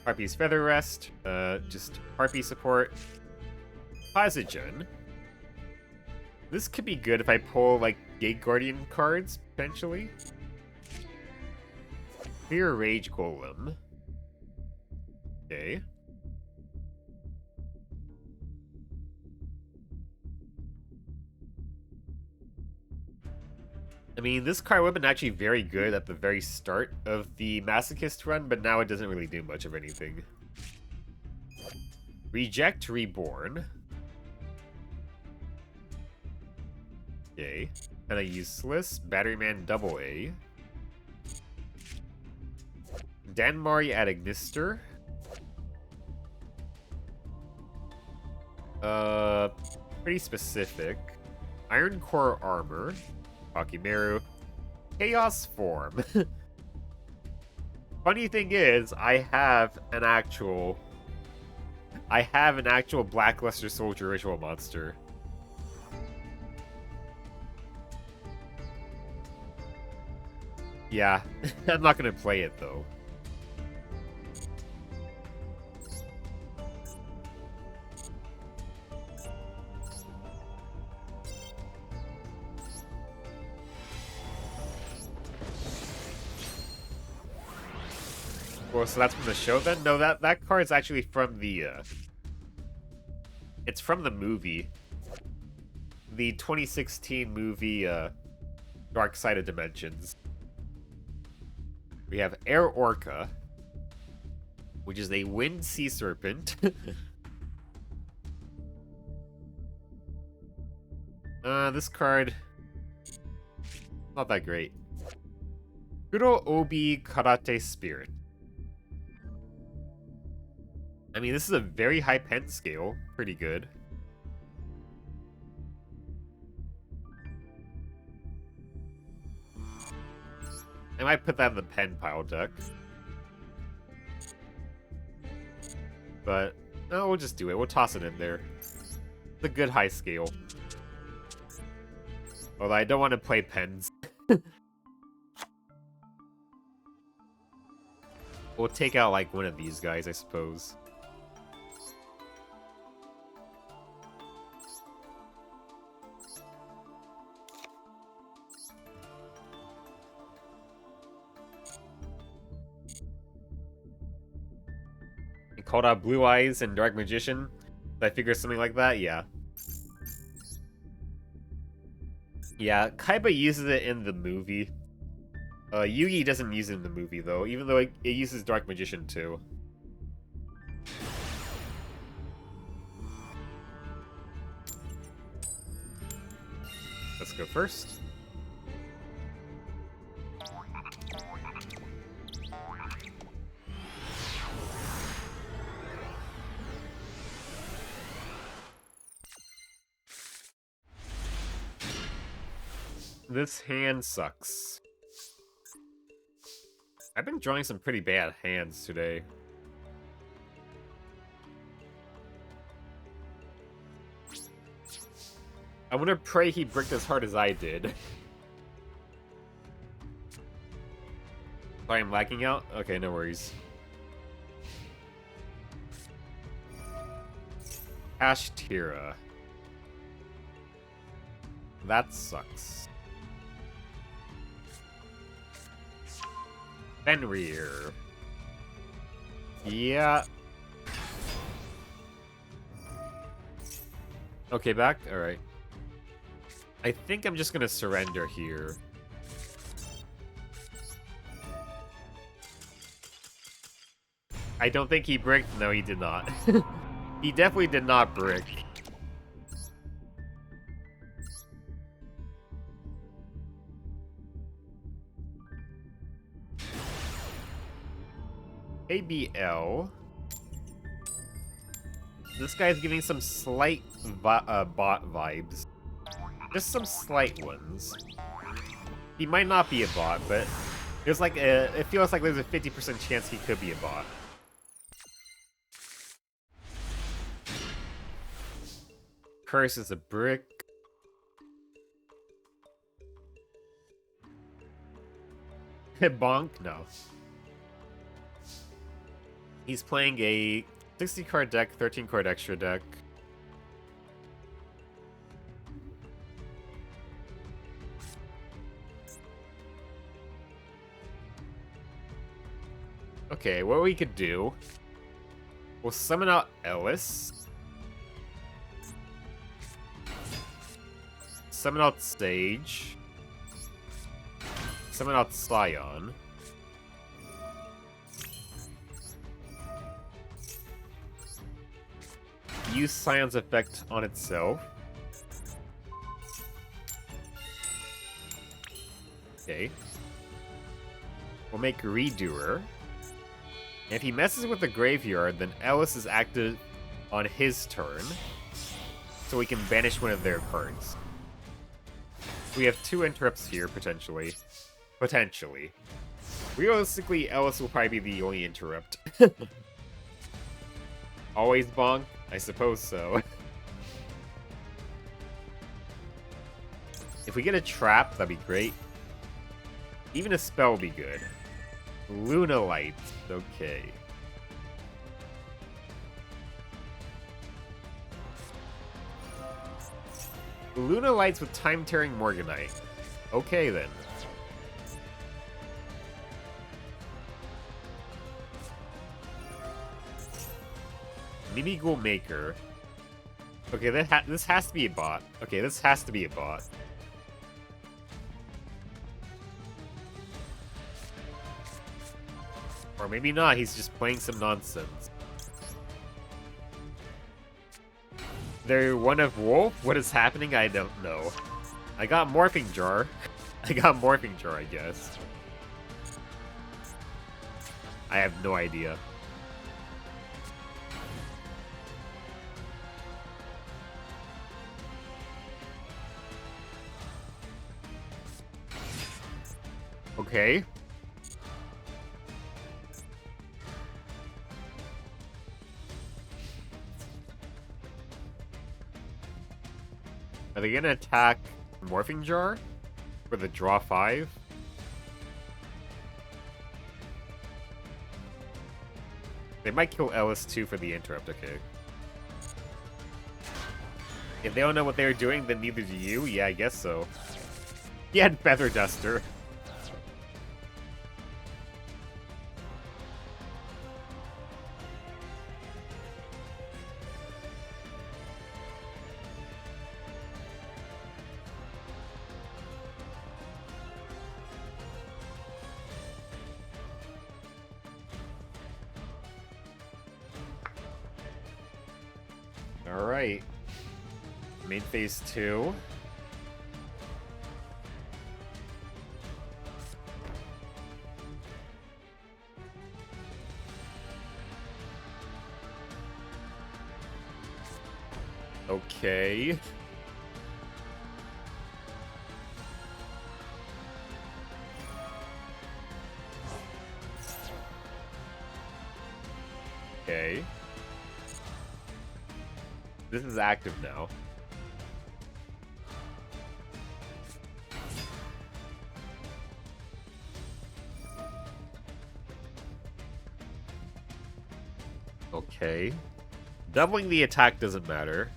Speaker 1: Harpy's Feather Rest, just Harpy support. Posigen. This could be good if I pull, like, Gate Guardian cards, potentially. Clear Rage Golem. Okay. I mean, this card would have been actually very good at the very start of the Masochist run, but now it doesn't really do much of anything. Reject Reborn. Okay. Kinda useless. Batteryman Double A. Danmari at Ignister. Pretty specific. Iron Core Armor. Hakimeru. Chaos Form. Funny thing is, I have an actual Blackluster Soldier Ritual Monster. Yeah, I'm not gonna play it though. Well, so that's from the show then? No, that card's actually from the, It's from the movie. The 2016 movie, Dark Side of Dimensions. We have Air Orca, which is a wind sea serpent. This card, not that great. Kuro Obi Karate Spirit. I mean, this is a very high pen scale. Pretty good. I might put that in the pen pile deck. But, no, we'll just do it. We'll toss it in there. It's a good high scale. Although I don't want to play pens. We'll take out, like, one of these guys, I suppose. It called out Blue Eyes and Dark Magician. Did I figure something like that? Yeah. Yeah, Kaiba uses it in the movie. Yugi doesn't use it in the movie, though, even though it uses Dark Magician, too. Let's go first. This hand sucks. I've been drawing some pretty bad hands today. I want to pray he bricked as hard as I did. Sorry, I'm lacking out? Okay, no worries. Ashtira. That sucks. Fenrir. Yeah. Okay, back? Alright. I think I'm just gonna surrender here. I don't think he bricked. No, he did not. He definitely did not brick. ABL. This guy's giving some slight bot vibes. Just some slight ones. He might not be a bot, but there's like it feels like there's a 50% chance he could be a bot. Curse is a brick. Bonk? No. He's playing a 60 card deck, 13 card extra deck. Okay, what we could do, we'll summon out Ellis. Summon out Sage. Summon out Scion. Use Scion's effect on itself. Okay. We'll make Redoer. And if he messes with the graveyard, then Ellis is active on his turn. So we can banish one of their cards. We have 2 interrupts here, potentially. Potentially. Realistically, Ellis will probably be the only interrupt. Always bonk? I suppose so. If we get a trap, that'd be great. Even a spell would be good. Luna Light. Okay. Luna Lights with Time-Tearing Morganite. Okay, then. Mimigul Maker. Okay, this has to be a bot. Okay, this has to be a bot. Or maybe not, he's just playing some nonsense. They're one of Wolf? What is happening? I don't know. I got Morphing Jar. I got Morphing Jar, I guess. I have no idea. Okay. Are they gonna attack Morphing Jar for the draw 5? They might kill Ellis too for the interrupt, okay. If they don't know what they're doing, then neither do you? Yeah, I guess so. He had Feather Duster. Alright. Main phase 2. Okay. Okay. This is active now. Okay. Doubling the attack doesn't matter.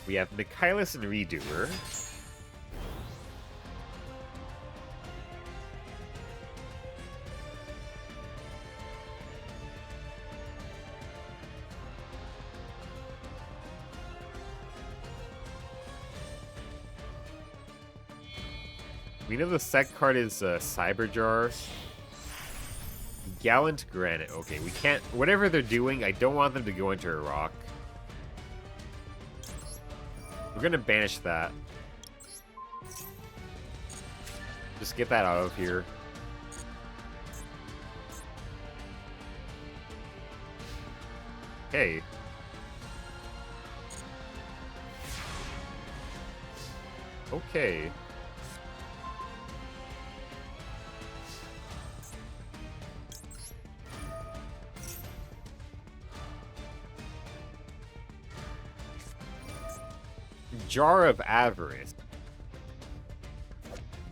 Speaker 1: We have Michaelis and Redoer. We know the sec card is Cyber Jar. Gallant Granite. Okay, we can't... Whatever they're doing, I don't want them to go into a rock. We're gonna banish that. Just get that out of here. Okay. Okay. Jar of Avarice.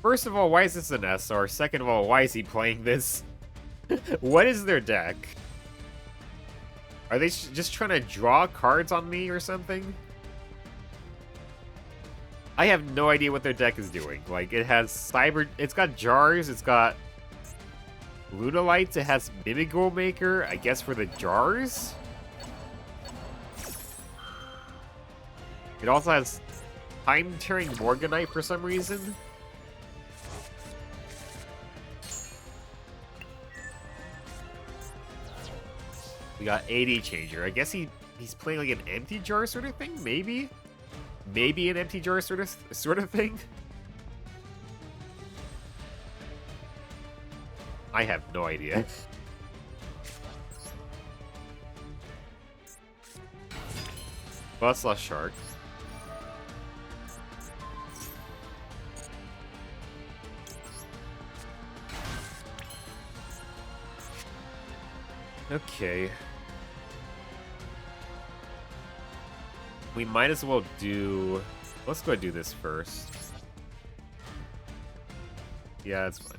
Speaker 1: First of all, why is this an SR? Second of all, why is he playing this? What is their deck? Are they just trying to draw cards on me or something? I have no idea what their deck is doing. Like, it has cyber... It's got jars, it's got Lunalights, it has Mimigold Maker, I guess for the jars? It also has Time-Tearing Morganite for some reason. We got AD Changer. I guess he's playing like an empty jar sort of thing, maybe? Maybe an empty jar sort of thing? I have no idea. Bloodslust Shark. Okay. We might as well do... Let's go do this first. Yeah, it's fine.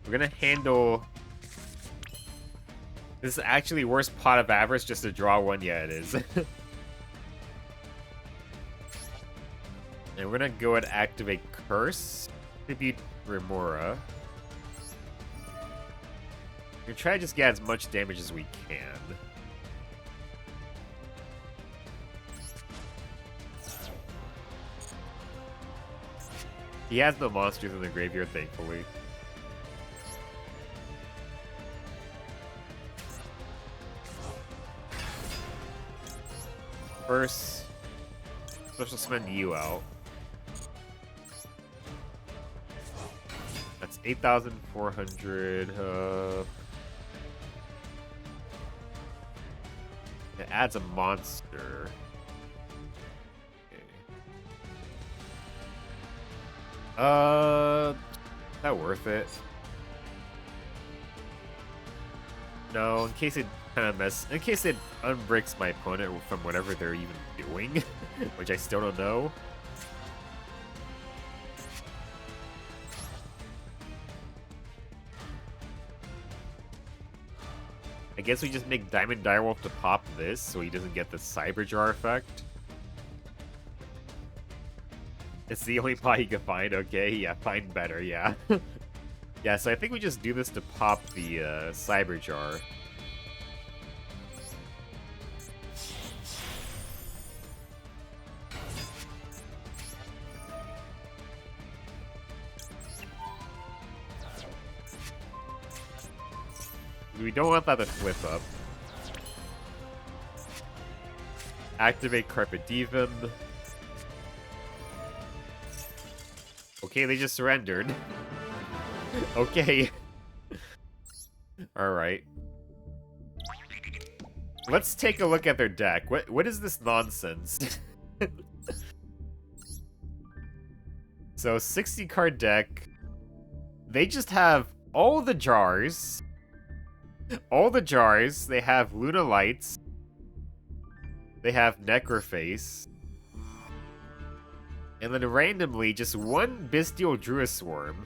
Speaker 1: We're gonna handle This is actually worst pot of avarice just to draw one. Yeah, it is. And we're gonna go and activate Curse. Tribute Remora. We're gonna try to just get as much damage as we can. He has no monsters in the graveyard, thankfully. First, special summon you out. That's 8,400. It adds a monster. Okay. Is that worth it? No, in case it in case it unbricks my opponent from whatever they're even doing, which I still don't know. I guess we just make Diamond Direwolf to pop this so he doesn't get the Cyber Jar effect. It's the only pot he can find, okay? Yeah, find better, yeah. Yeah, so I think we just do this to pop the Cyber Jar. We don't want that to flip up. Activate Carpet Diem. Okay, they just surrendered. Okay. Alright. Let's take a look at their deck. What is this nonsense? So, 60 card deck. They just have all the jars. All the jars. They have Luna Lights. They have Necroface. And then randomly, just one Bestial Druiswarm,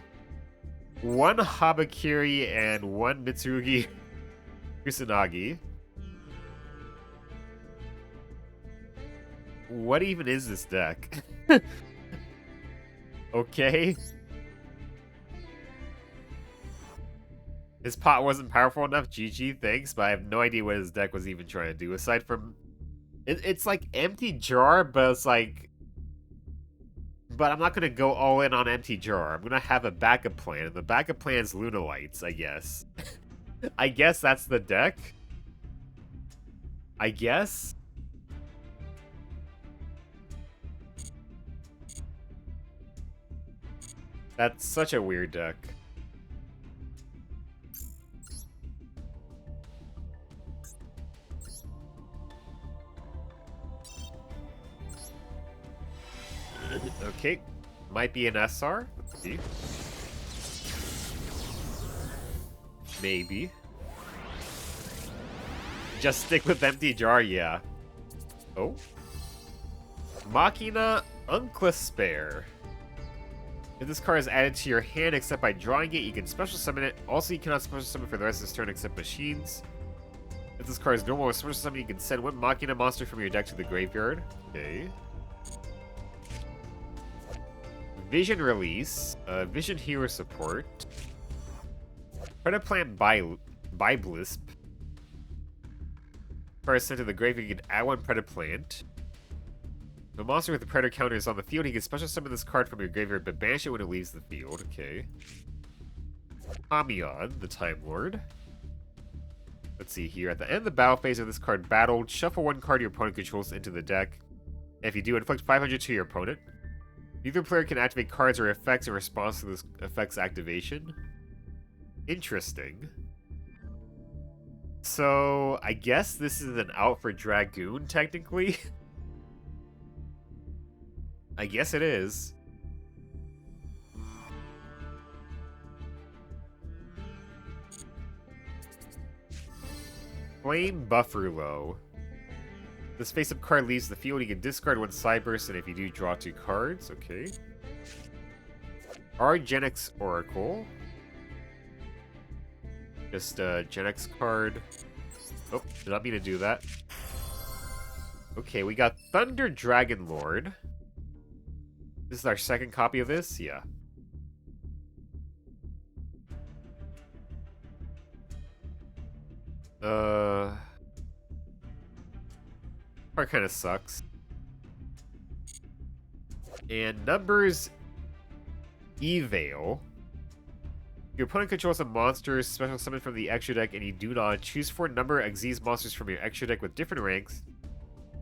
Speaker 1: one Habakiri, and one Mitsurugi Kusanagi. What even is this deck? Okay. His pot wasn't powerful enough, GG, thanks, but I have no idea what his deck was even trying to do, aside from... It's like empty jar, but it's like... But I'm not going to go all in on empty jar. I'm going to have a backup plan. The backup plan is Luna Lights, I guess. I guess that's the deck. I guess. That's such a weird deck. Okay, might be an SR. Let's see. Maybe. Just stick with empty jar, yeah. Oh. Machina Unclispair. If this card is added to your hand except by drawing it, you can special summon it. Also, you cannot special summon for the rest of this turn except machines. If this card is normal with special summon, you can send one Machina monster from your deck to the graveyard. Okay. Vision Release, Vision Hero Support, Predaplant Biblisp. First sent to the graveyard, you can add one Predaplant. The monster with the Predator counter is on the field. He can special summon this card from your graveyard, but banish it when it leaves the field. Okay. Amion, the Time Lord. Let's see here. At the end of the battle phase of this card battled, shuffle one card your opponent controls into the deck. And if you do, inflict 500 to your opponent. Neither player can activate cards or effects in response to this effect's activation. Interesting. So, I guess this is an out for Dragoon, technically. I guess it is. Flame Bufferlo. This face-up card leaves the field. You can discard one Cyburst, and if you do, draw 2 cards. Okay. Argenix Oracle. Just a Gen X card. Oh, did not mean to do that. Okay, we got Thunder Dragon Lord. This is our second copy of this? Yeah. Part kind of sucks. And Numbers Eveil. Your opponent controls a monster special summon from the extra deck, and you do not choose 4 number Xyz monsters from your extra deck with different ranks,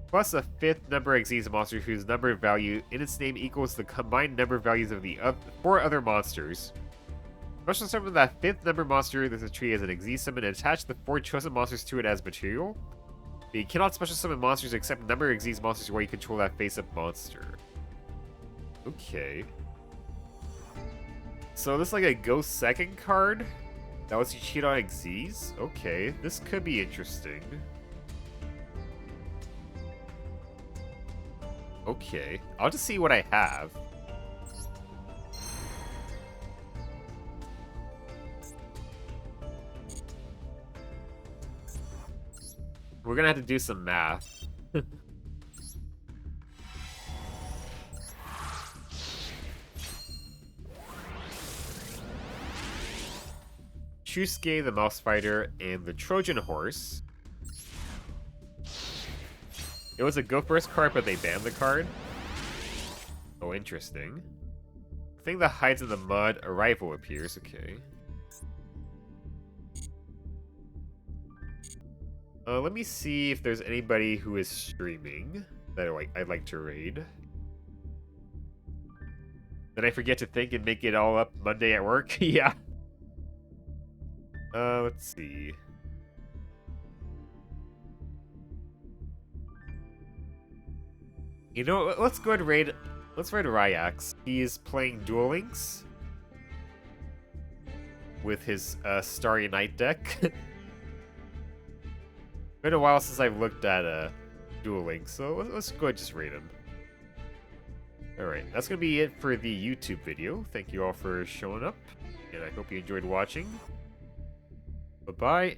Speaker 1: plus a 5th number Xyz monster whose number value in its name equals the combined number values of the 4 other monsters. Special summon that 5th number monster this tree as an Xyz summon and attach the 4 chosen monsters to it as material. But you cannot special summon monsters except number Xyz monsters where you control that face-up monster. Okay. So this is like a go second card that lets you cheat on Xyz? Okay, this could be interesting. Okay, I'll just see what I have. We're gonna have to do some math. Shusuke the Mouse Fighter and the Trojan Horse. It was a Go First card, but they banned the card. Oh, interesting. Thing that hides in the mud, a rival appears. Okay. Let me see if there's anybody who is streaming that I'd like to raid. Then I forget to think and make it all up Monday at work. Yeah. Let's see. You know, let's go ahead and raid. Let's raid Ryax. He's playing Duel Links with his Starry Night deck. Been a while since I've looked at Duel Links, so let's go ahead and just raid him. Alright, that's gonna be it for the YouTube video. Thank you all for showing up, and I hope you enjoyed watching. Bye-bye.